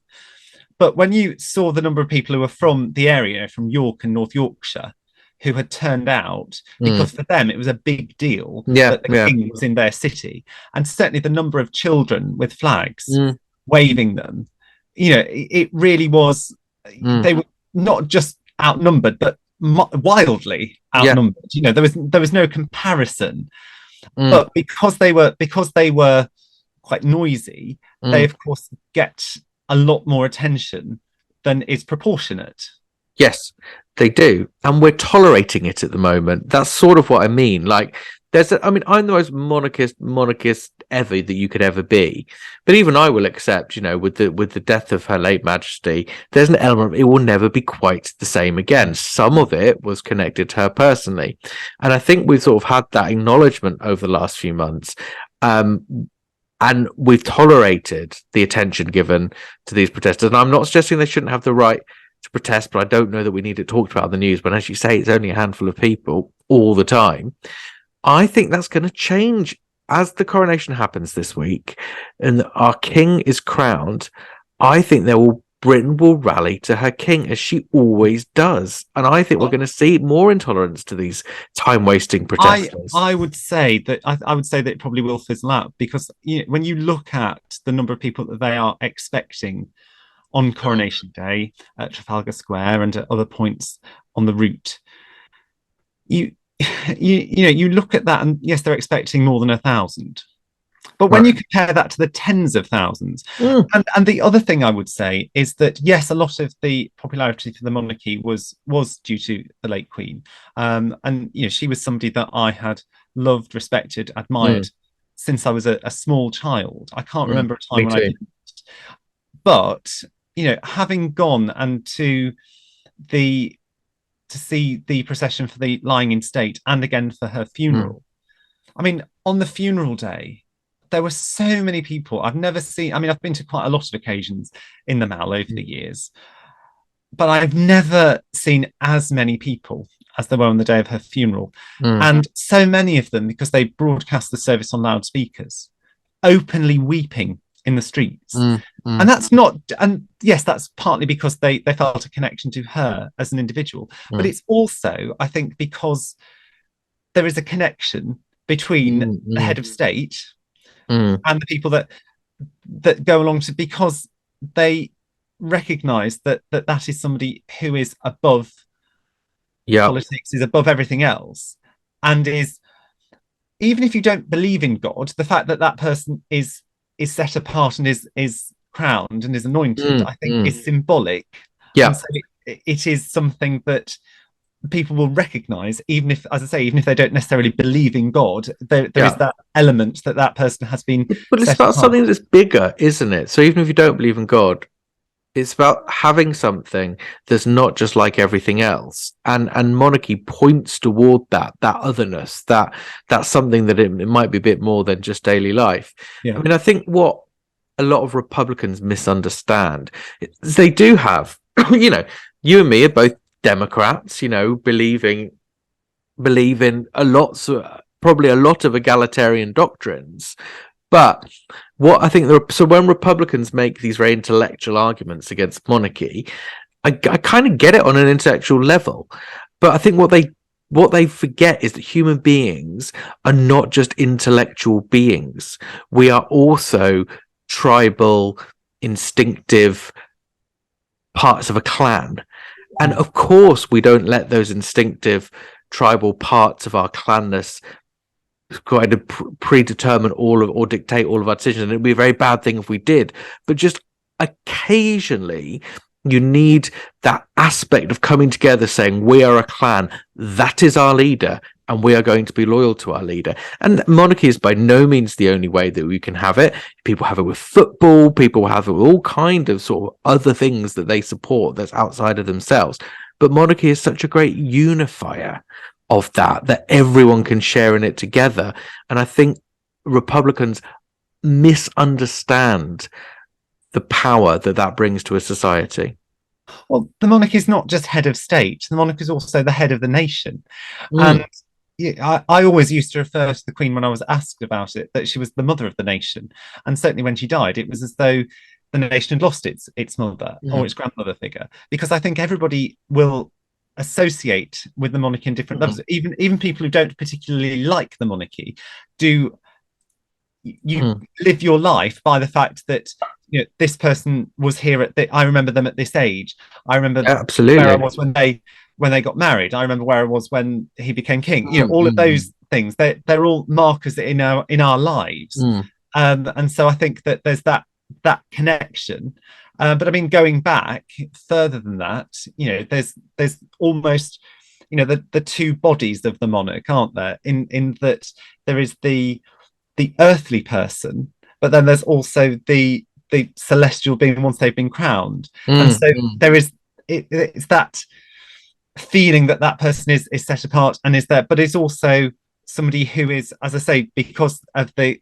But when you saw the number of people who were from the area, from York and North Yorkshire, who had turned out, because for them it was a big deal that the king was in their city, and certainly the number of children with flags waving them, it really was. They were not just outnumbered, but wildly outnumbered. There was no comparison. But because they were quite noisy, they of course get a lot more attention than is proportionate. Yes, they do. And we're tolerating it at the moment. That's sort of what I mean. Like, I'm the most monarchist ever that you could ever be. But even I will accept, with the death of Her late Majesty, there's an element of it will never be quite the same again. Some of it was connected to her personally. And I think we've sort of had that acknowledgement over the last few months. And we've tolerated the attention given to these protesters. And I'm not suggesting they shouldn't have the right to protest, but I don't know that we need it talked about in the news. But as you say, it's only a handful of people all the time. I think that's going to change as the coronation happens this week and our king is crowned. I think Britain will rally to her king, as she always does. And I think we're going to see more intolerance to these time-wasting protesters. I would say that it probably will fizzle out, because when you look at the number of people that they are expecting on Coronation Day at Trafalgar Square and at other points on the route, you look at that, and yes, they're expecting more than 1,000. But when you compare that to the tens of thousands, and the other thing I would say is that, yes, a lot of the popularity for the monarchy was due to the late Queen. And, she was somebody that I had loved, respected, admired since I was a small child. I can't remember a time when I didn't. But, having gone and to see the procession for the lying in state and again for her funeral, I mean, on the funeral day, there were so many people I've never seen. I mean, I've been to quite a lot of occasions in the Mall over the years, but I've never seen as many people as there were on the day of her funeral. And so many of them, because they broadcast the service on loudspeakers, openly weeping in the streets. And that's not, and yes, that's partly because they felt a connection to her as an individual, but it's also, I think, because there is a connection between the head of state and the people that go along to, because they recognize that is somebody who is above politics, is above everything else, and is, even if you don't believe in God, the fact that person is set apart and is crowned and is anointed, I think is symbolic. And so it is something that people will recognize, even if, as I say, even if they don't necessarily believe in God, there is that element that person has been. But it's about something that's bigger, isn't it? So even if you don't believe in God, it's about having something that's not just like everything else. And monarchy points toward that otherness, that's something that it might be a bit more than just daily life. I mean, I think what a lot of Republicans misunderstand is they do have, you and me are both Democrats, believe in probably a lot of egalitarian doctrines. But what I think, so when Republicans make these very intellectual arguments against monarchy, I kind of get it on an intellectual level. But I think what they forget is that human beings are not just intellectual beings. We are also tribal, instinctive parts of a clan. And of course, we don't let those instinctive tribal parts of our clanness kind of predetermine or dictate all of our decisions. And it would be a very bad thing if we did. But just occasionally, you need that aspect of coming together, saying we are a clan, that is our leader, and we are going to be loyal to our leader. And monarchy is by no means the only way that we can have it. People have it with football, people have it with all kind of sort of other things that they support that's outside of themselves. But monarchy is such a great unifier of that everyone can share in it together. And I think Republicans misunderstand the power that brings to a society. Well, the monarch is not just head of state. The monarch is also the head of the nation. And I always used to refer to the Queen when I was asked about it, that she was the mother of the nation. And certainly when she died, it was as though the nation had lost its mother or its grandmother figure, because I think everybody will associate with the monarchy in different levels. Even people who don't particularly like the monarchy do. You live your life by the fact that this person was here I remember them at this age. I remember absolutely where I was when they got married. I remember where I was when he became king. All of those things, they're all markers in our lives. And so I think that there's that connection. But I mean, going back further than that, there's almost the two bodies of the monarch, aren't there? In that there is the earthly person, but then there's also the celestial being once they've been crowned. And so there is it's that feeling that person is set apart and is there, but it's also somebody who is, as I say, because of the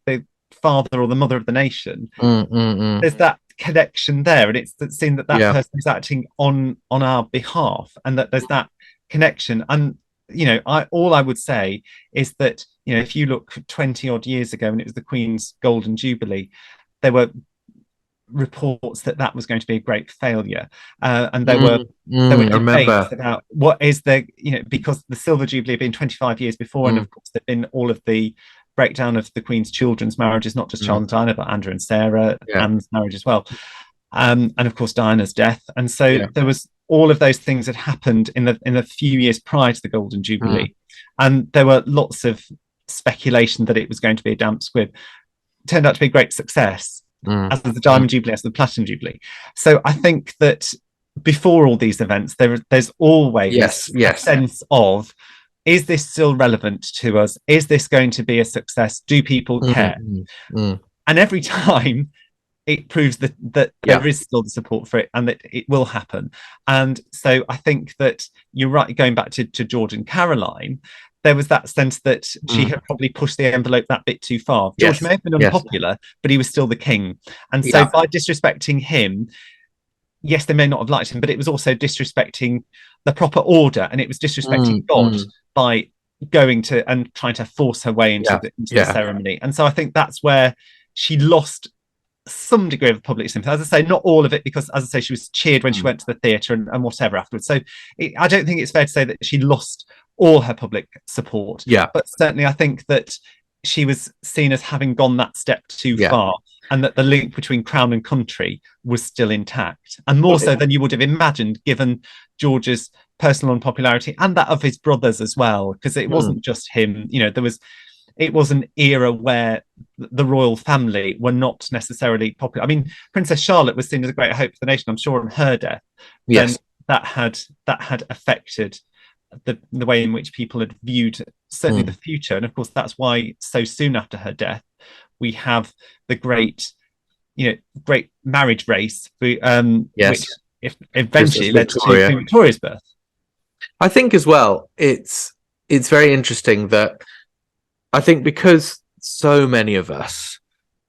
father or the mother of the nation. There's that connection there, and it's seen that person is acting on our behalf, and that there's that connection. And all I would say is that if you look 20 odd years ago, and it was the Queen's Golden Jubilee, there were reports that was going to be a great failure, and there were debates about what is because the Silver Jubilee had been 25 years before, and of course there'd been all of the breakdown of the Queen's children's marriages, not just Charles and Diana, but Andrew and Sarah, Anne's marriage as well, and of course Diana's death. And so there was all of those things that happened in the few years prior to the Golden Jubilee, and there were lots of speculation that it was going to be a damp squib. It turned out to be a great success, as was the Diamond Jubilee, as the Platinum Jubilee. So I think that before all these events, there's always a sense of, is this still relevant to us? Is this going to be a success? Do people care? And every time it proves that there is still the support for it, and that it will happen. And so I think that you're right, going back to George and Caroline, there was that sense that she had probably pushed the envelope that bit too far. George may have been unpopular, but he was still the king. And so by disrespecting him, yes, they may not have liked him, but it was also disrespecting the proper order, and it was disrespecting God by going to and trying to force her way into the ceremony. And so I think that's where she lost some degree of public sympathy. As I say, not all of it, because as I say, she was cheered when she went to the theatre and whatever afterwards. So I don't think it's fair to say that she lost all her public support. But certainly I think that she was seen as having gone that step too far, and that the link between crown and country was still intact, and more so than you would have imagined, given George's personal unpopularity and that of his brothers as well, because it wasn't just him. It was an era where the royal family were not necessarily popular. I mean, Princess Charlotte was seen as a great hope for the nation, I'm sure, on her death. Then that had affected the way in which people had viewed certainly the future. And of course, that's why so soon after her death, we have the great marriage race, which if eventually led to Queen Victoria's birth. I think as well, it's very interesting that I think because so many of us,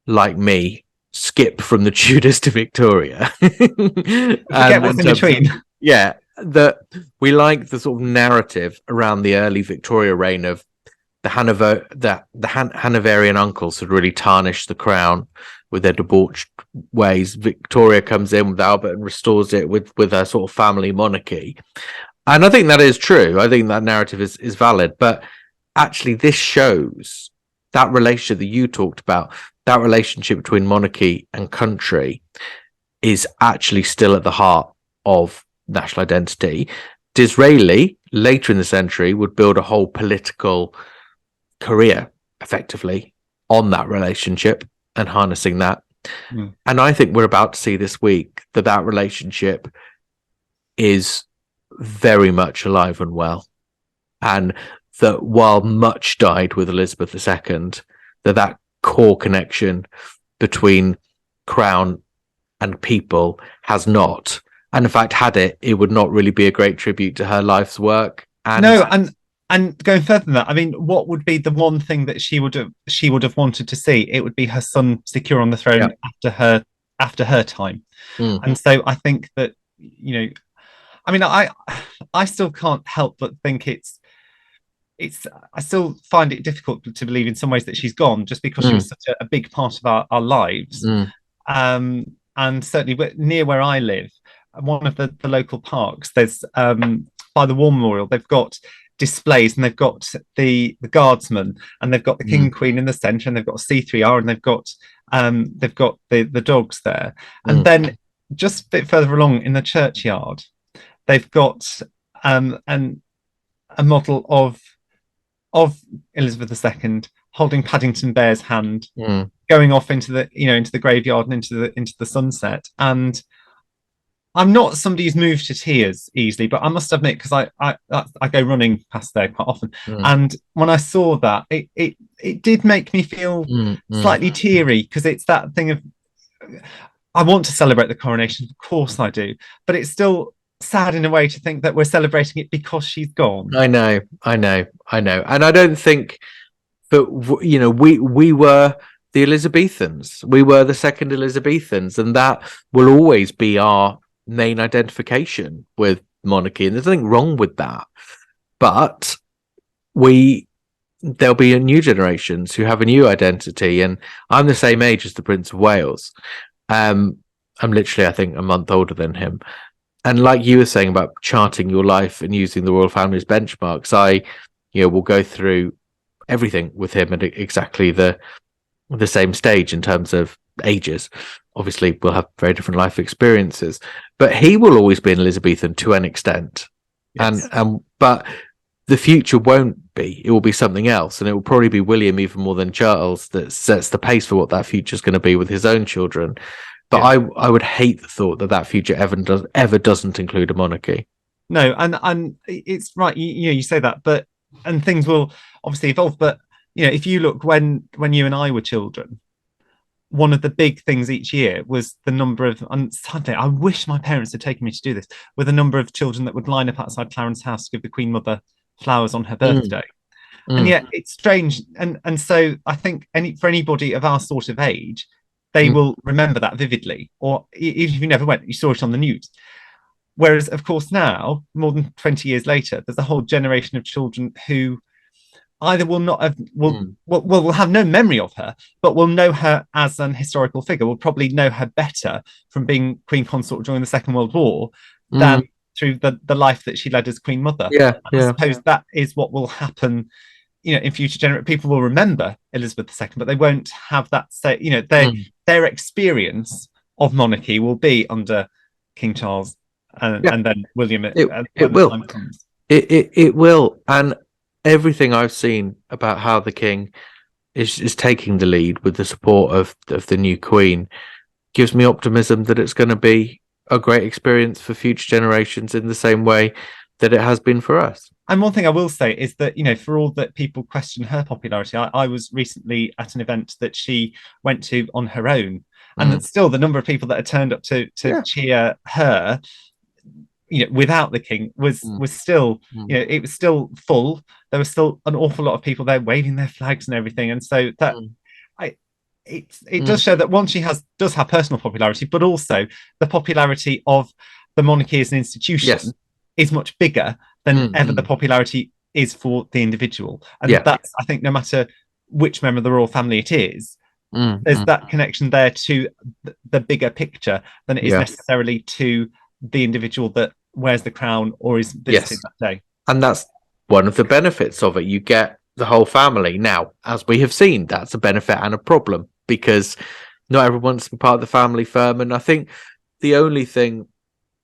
like me, skip from the Tudors to Victoria. Forget what's In in terms of, between. yeah, that we like the sort of narrative around the early Victoria reign of the Hanoverian uncles had really tarnished the crown with their debauched ways. Victoria comes in with Albert and restores it with a sort of family monarchy. And I think that is true. I think that narrative is valid. But actually, this shows that relationship that you talked about, that relationship between monarchy and country, is actually still at the heart of national identity. Disraeli, later in the century, would build a whole political career effectively on that relationship and harnessing that. Mm. And I think we're about to see this week that relationship is very much alive and well, and that while much died with Elizabeth II, that core connection between crown and people has not, and in fact had it would not really be a great tribute to her life's work. No, and going further than that, I mean, what would be the one thing that she would have wanted to see? It would be her son secure on the throne after her time. And so I think that, I mean, I still can't help but think it's I still find it difficult to believe in some ways that she's gone, just because she was such a big part of our lives. And certainly near where I live, one of the local parks, there's by the War Memorial, they've got displays, and they've got the guardsmen, and they've got the King and Queen in the centre, and they've got C3R, and they've got the dogs there. And then just a bit further along in the churchyard, they've got a model of Elizabeth II holding Paddington Bear's hand, going off into the graveyard and into the sunset. And I'm not somebody who's moved to tears easily, but I must admit, because I go running past there quite often, and when I saw that, it did make me feel slightly teary, because it's that thing of, I want to celebrate the coronation, of course I do, but it's still sad in a way to think that we're celebrating it because she's gone. I know, and I don't think that we were the Elizabethans, we were the second Elizabethans, and that will always be our main identification with monarchy, and there's nothing wrong with that. But there'll be new generations who have a new identity, and I'm the same age as the Prince of Wales. I'm literally, I think, a month older than him. And like you were saying about charting your life and using the royal family as benchmarks, I will go through everything with him at exactly the same stage in terms of ages. Obviously, we'll have very different life experiences, but he will always be an Elizabethan to an extent. Yes. But the future won't be. It will be something else, and it will probably be William even more than Charles that sets the pace for what that future is going to be with his own children. But yeah. I would hate the thought that future ever doesn't include a monarchy. No, and it's right. You say that, but and things will obviously evolve. But if you look when you and I were children, one of the big things each year was the number of, and sadly, I wish my parents had taken me to do this, with a number of children that would line up outside Clarence House to give the Queen Mother flowers on her birthday. And yet it's strange. And so I think for anybody of our sort of age, they will remember that vividly, or even if you never went, you saw it on the news. Whereas, of course, now, more than 20 years later, there's a whole generation of children who either will not have will have no memory of her, but will know her as an historical figure, will probably know her better from being Queen Consort during the Second World War than through the life that she led as Queen Mother. I suppose that is what will happen. In future generations, people will remember Elizabeth II, but they won't have that say. Their experience of monarchy will be under King Charles and then William. It will. It will, and everything I've seen about how the King is taking the lead with the support of the new Queen gives me optimism that it's going to be a great experience for future generations in the same way that it has been for us. And one thing I will say is that, for all that people question her popularity, I was recently at an event that she went to on her own, and that still the number of people that had turned up to cheer her, without the King was still, it was still full. There was still an awful lot of people there waving their flags and everything. And so that it does show that one, she does have personal popularity, but also the popularity of the monarchy as an institution Yes. is much bigger than ever the popularity is for the individual. And that's, I think, no matter which member of the royal family it is, there's that connection there to the bigger picture than it is necessarily to the individual that wears the crown or is visited that day. And that's one of the benefits of it. You get the whole family. Now, as we have seen, that's a benefit and a problem, because not everyone's part of the family firm. And I think the only thing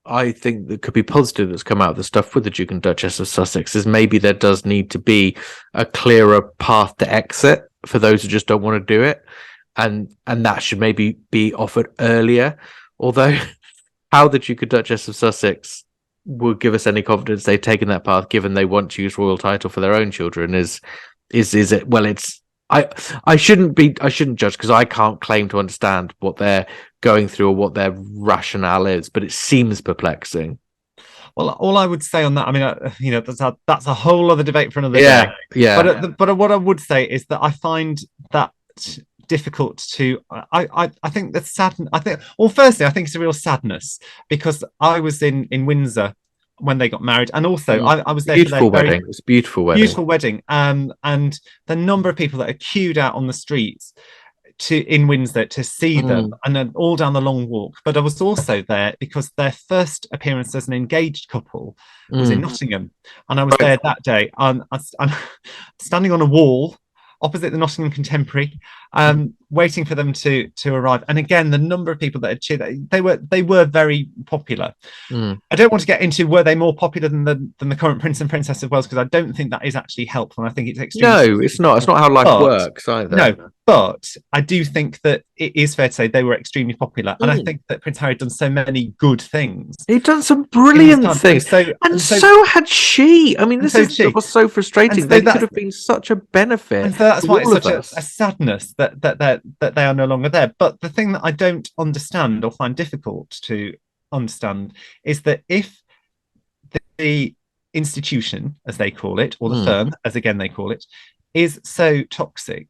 I think that could be positive that's come out of the stuff with the Duke and Duchess of Sussex is maybe there does need to be a clearer path to exit for those who just don't want to do it. And that should maybe be offered earlier. Although how the Duke and Duchess of Sussex will give us any confidence they've taken that path, given they want to use royal title for their own children, is it? Well, it's I shouldn't judge, because I can't claim to understand what they're going through or what their rationale is, but it seems perplexing. Well, all I would say on that, I mean, that's a whole other debate for another day. Yeah. But what I would say is that I find that difficult to. I think that's sad. Firstly, I think it's a real sadness, because I was in Windsor when they got married, and also I was there for their wedding. It's a beautiful wedding. And the number of people that are queued out on the streets in Windsor to see them, and then all down the long walk. But I was also there because their first appearance as an engaged couple was in Nottingham, and I was there that day. I'm standing on a wall opposite the Nottingham Contemporary, waiting for them to arrive. And again, the number of people that had cheered, they were very popular. I don't want to get into were they more popular than the current Prince and Princess of Wales, because I don't think that is actually helpful. And I think it's extremely. No, it's not. It's not how life works either. No, but I do think that it is fair to say they were extremely popular. And I think that Prince Harry had done so many good things. He'd done some brilliant things. And so had she. I mean, this was so frustrating. They could have been such a benefit. And so that's why it's such a sadness that they are no longer there. But the thing that I don't understand, or find difficult to understand, is that if the institution, as they call it, or the firm, as again they call it, is so toxic,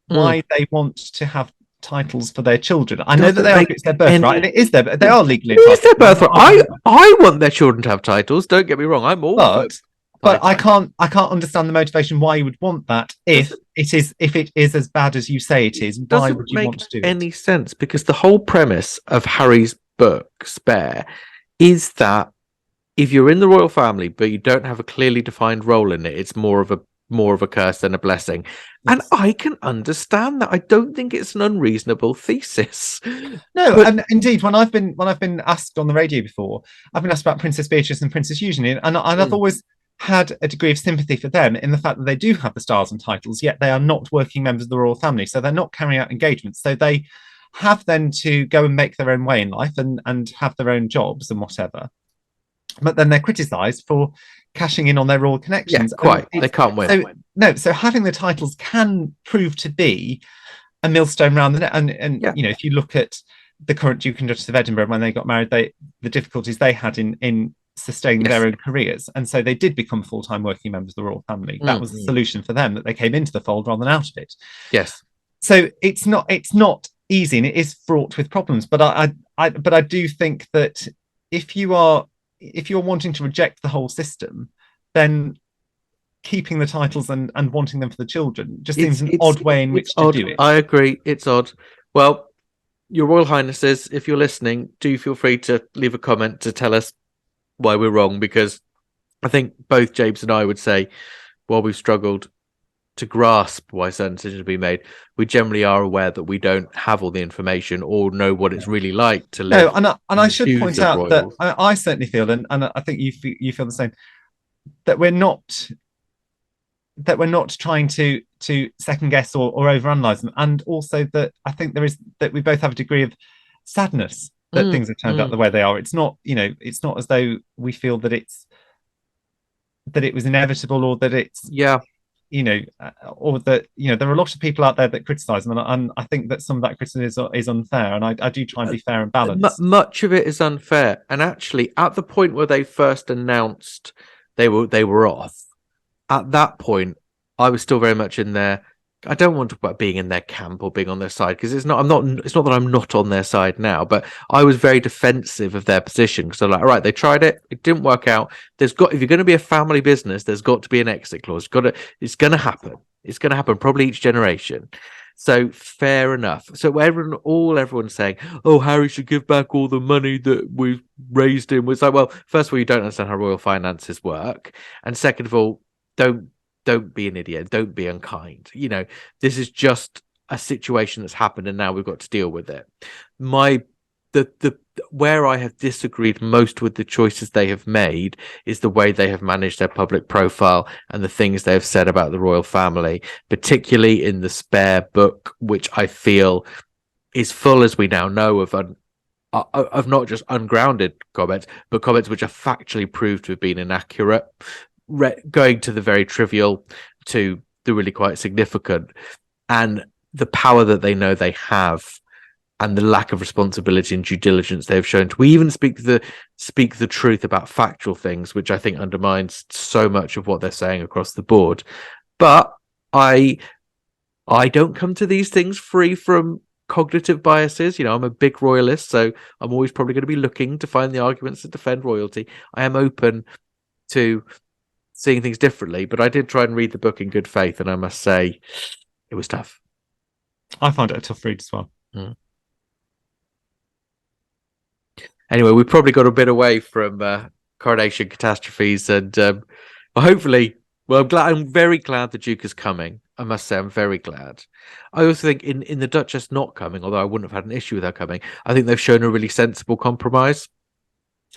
why they want to have titles for their children. I know that it's their birthright, and it is their, they are legally entitled. It is their birthright. I want their children to have titles. Don't get me wrong. I'm all but I can't understand the motivation why you would want that if it is as bad as you say it is. Why would you want to do it? Doesn't make any sense, because the whole premise of Harry's book Spare is that if you're in the royal family but you don't have a clearly defined role in it, it's more of a curse than a blessing. Yes. And I can understand that. I don't think it's an unreasonable thesis. No, and indeed, when I've been asked on the radio before, I've been asked about Princess Beatrice and Princess Eugenie, and I've always had a degree of sympathy for them in the fact that they do have the stars and titles, yet they are not working members of the royal family, so they're not carrying out engagements. So they have then to go and make their own way in life and have their own jobs and whatever. But then they're criticised for cashing in on their royal connections. Yeah, quite. They can't win. So having the titles can prove to be a millstone round the neck. And you know, if you look at the current Duke and Duchess of Edinburgh, when they got married, the difficulties they had in sustaining their own careers, and so they did become full-time working members of the royal family. That was the solution for them, that they came into the fold rather than out of it. Yes. So it's not easy, and it is fraught with problems. But I do think that if you're wanting to reject the whole system, then keeping the titles and wanting them for the children just seems an odd way in which to do it. I agree. It's odd. Well, Your Royal Highnesses, if you're listening, do feel free to leave a comment to tell us why we're wrong, because I think both James and I would say, while we've struggled to grasp why certain decisions have been made, we generally are aware that we don't have all the information or know what it's really like to live. No, and I should point out that I certainly feel, and I think you feel the same, that we're not trying to second guess or overanalyze them, and also that I think that we both have a degree of sadness that things have turned out the way they are. It's not, it's not as though we feel that it was inevitable, or that it's or that there are a lot of people out there that criticize them, and I think that some of that criticism is unfair, and I do try and be fair and balanced. Much of it is unfair, and actually, at the point where they first announced they were off, at that point, I was still very much in there. I don't want to talk about being in their camp or being on their side, because it's not. I'm not. It's not that I'm not on their side now, but I was very defensive of their position because they're like, all right, they tried it, it didn't work out. If you're going to be a family business, there's got to be an exit clause. It's going to happen. It's going to happen probably each generation. So fair enough. So everyone's saying, "Oh, Harry should give back all the money that we raised him." It's like, well, first of all, you don't understand how royal finances work, and second of all, don't be an idiot. Don't be unkind. This is just a situation that's happened, and now we've got to deal with it. The where I have disagreed most with the choices they have made is the way they have managed their public profile and the things they have said about the royal family, particularly in the spare book, which I feel is full, as we now know, of not just ungrounded comments, but comments which are factually proved to have been inaccurate, going to the very trivial to the really quite significant, and the power that they know they have, and the lack of responsibility and due diligence they've shown to even speak the truth about factual things, which I think undermines so much of what they're saying across the board. But I don't come to these things free from cognitive biases. I'm a big royalist, so I'm always probably going to be looking to find the arguments that defend royalty. I am open to seeing things differently, but I did try and read the book in good faith, and I must say it was tough. I found it a tough read as well. Anyway, we probably got a bit away from Coronation, catastrophes, and hopefully, I'm very glad the Duke is coming. I must say, I'm very glad. I also think in the Duchess not coming, although I wouldn't have had an issue with her coming, I think they've shown a really sensible compromise.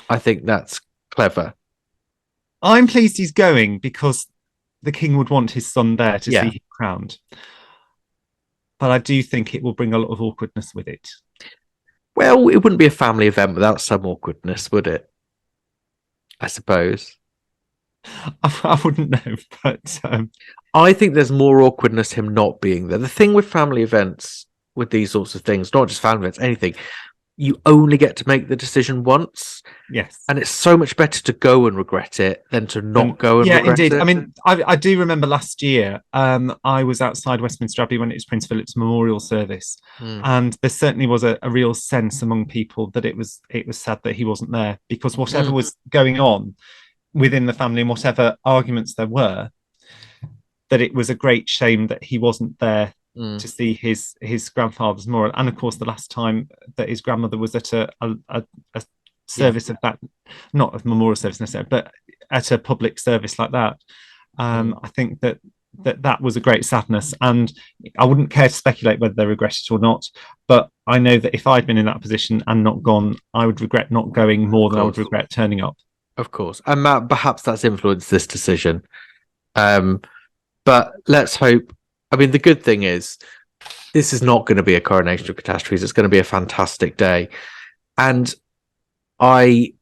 I think that's clever. I'm pleased he's going because the king would want his son there to see him crowned. But I do think it will bring a lot of awkwardness with it. Well, it wouldn't be a family event without some awkwardness, would it? I suppose. I wouldn't know, but I think there's more awkwardness him not being there. The thing with family events, with these sorts of things, not just family events, anything, you only get to make the decision once. Yes. And it's so much better to go and regret it than to not go and regret indeed. it. I mean, I do remember last year, I was outside Westminster Abbey when it was Prince Philip's memorial service. And there certainly was a real sense among people that it was sad that he wasn't there, because whatever was going on within the family and whatever arguments there were, that it was a great shame that he wasn't there to see his grandfather's memorial. And of course, the last time that his grandmother was at a service of that, not a memorial service necessarily, but at a public service like that, I think that was a great sadness. And I wouldn't care to speculate whether they regret it or not, but I know that if I'd been in that position and not gone, I would regret not going more than I would regret turning up. Of course. And perhaps that's influenced this decision. But let's hope. I mean, the good thing is this is not going to be a coronation of catastrophes. It's going to be a fantastic day. And I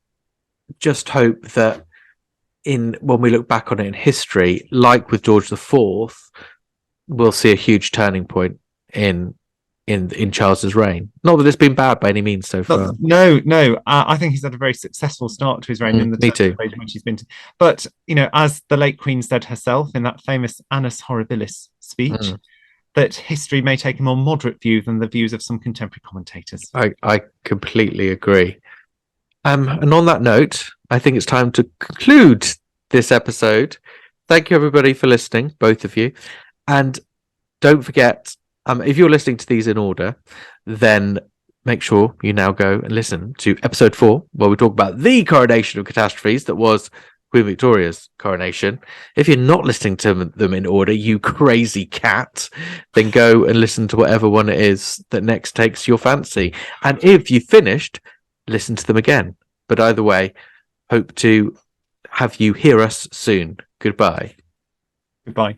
just hope that when we look back on it in history, like with George IV, we'll see a huge turning point in Charles's reign. Not that it's been bad by any means so far. No. I think he's had a very successful start to his reign in the me too. Which he's been to. But as the late Queen said herself in that famous Annus Horribilis speech, that history may take a more moderate view than the views of some contemporary commentators. I completely agree. And on that note, I think it's time to conclude this episode. Thank you, everybody, for listening, both of you. And don't forget, if you're listening to these in order, then make sure you now go and listen to episode 4, where we talk about the coronation of catastrophes that was Queen Victoria's coronation. If you're not listening to them in order, you crazy cat, then go and listen to whatever one it is that next takes your fancy. And if you finished, listen to them again. But either way, hope to have you hear us soon. Goodbye. Goodbye.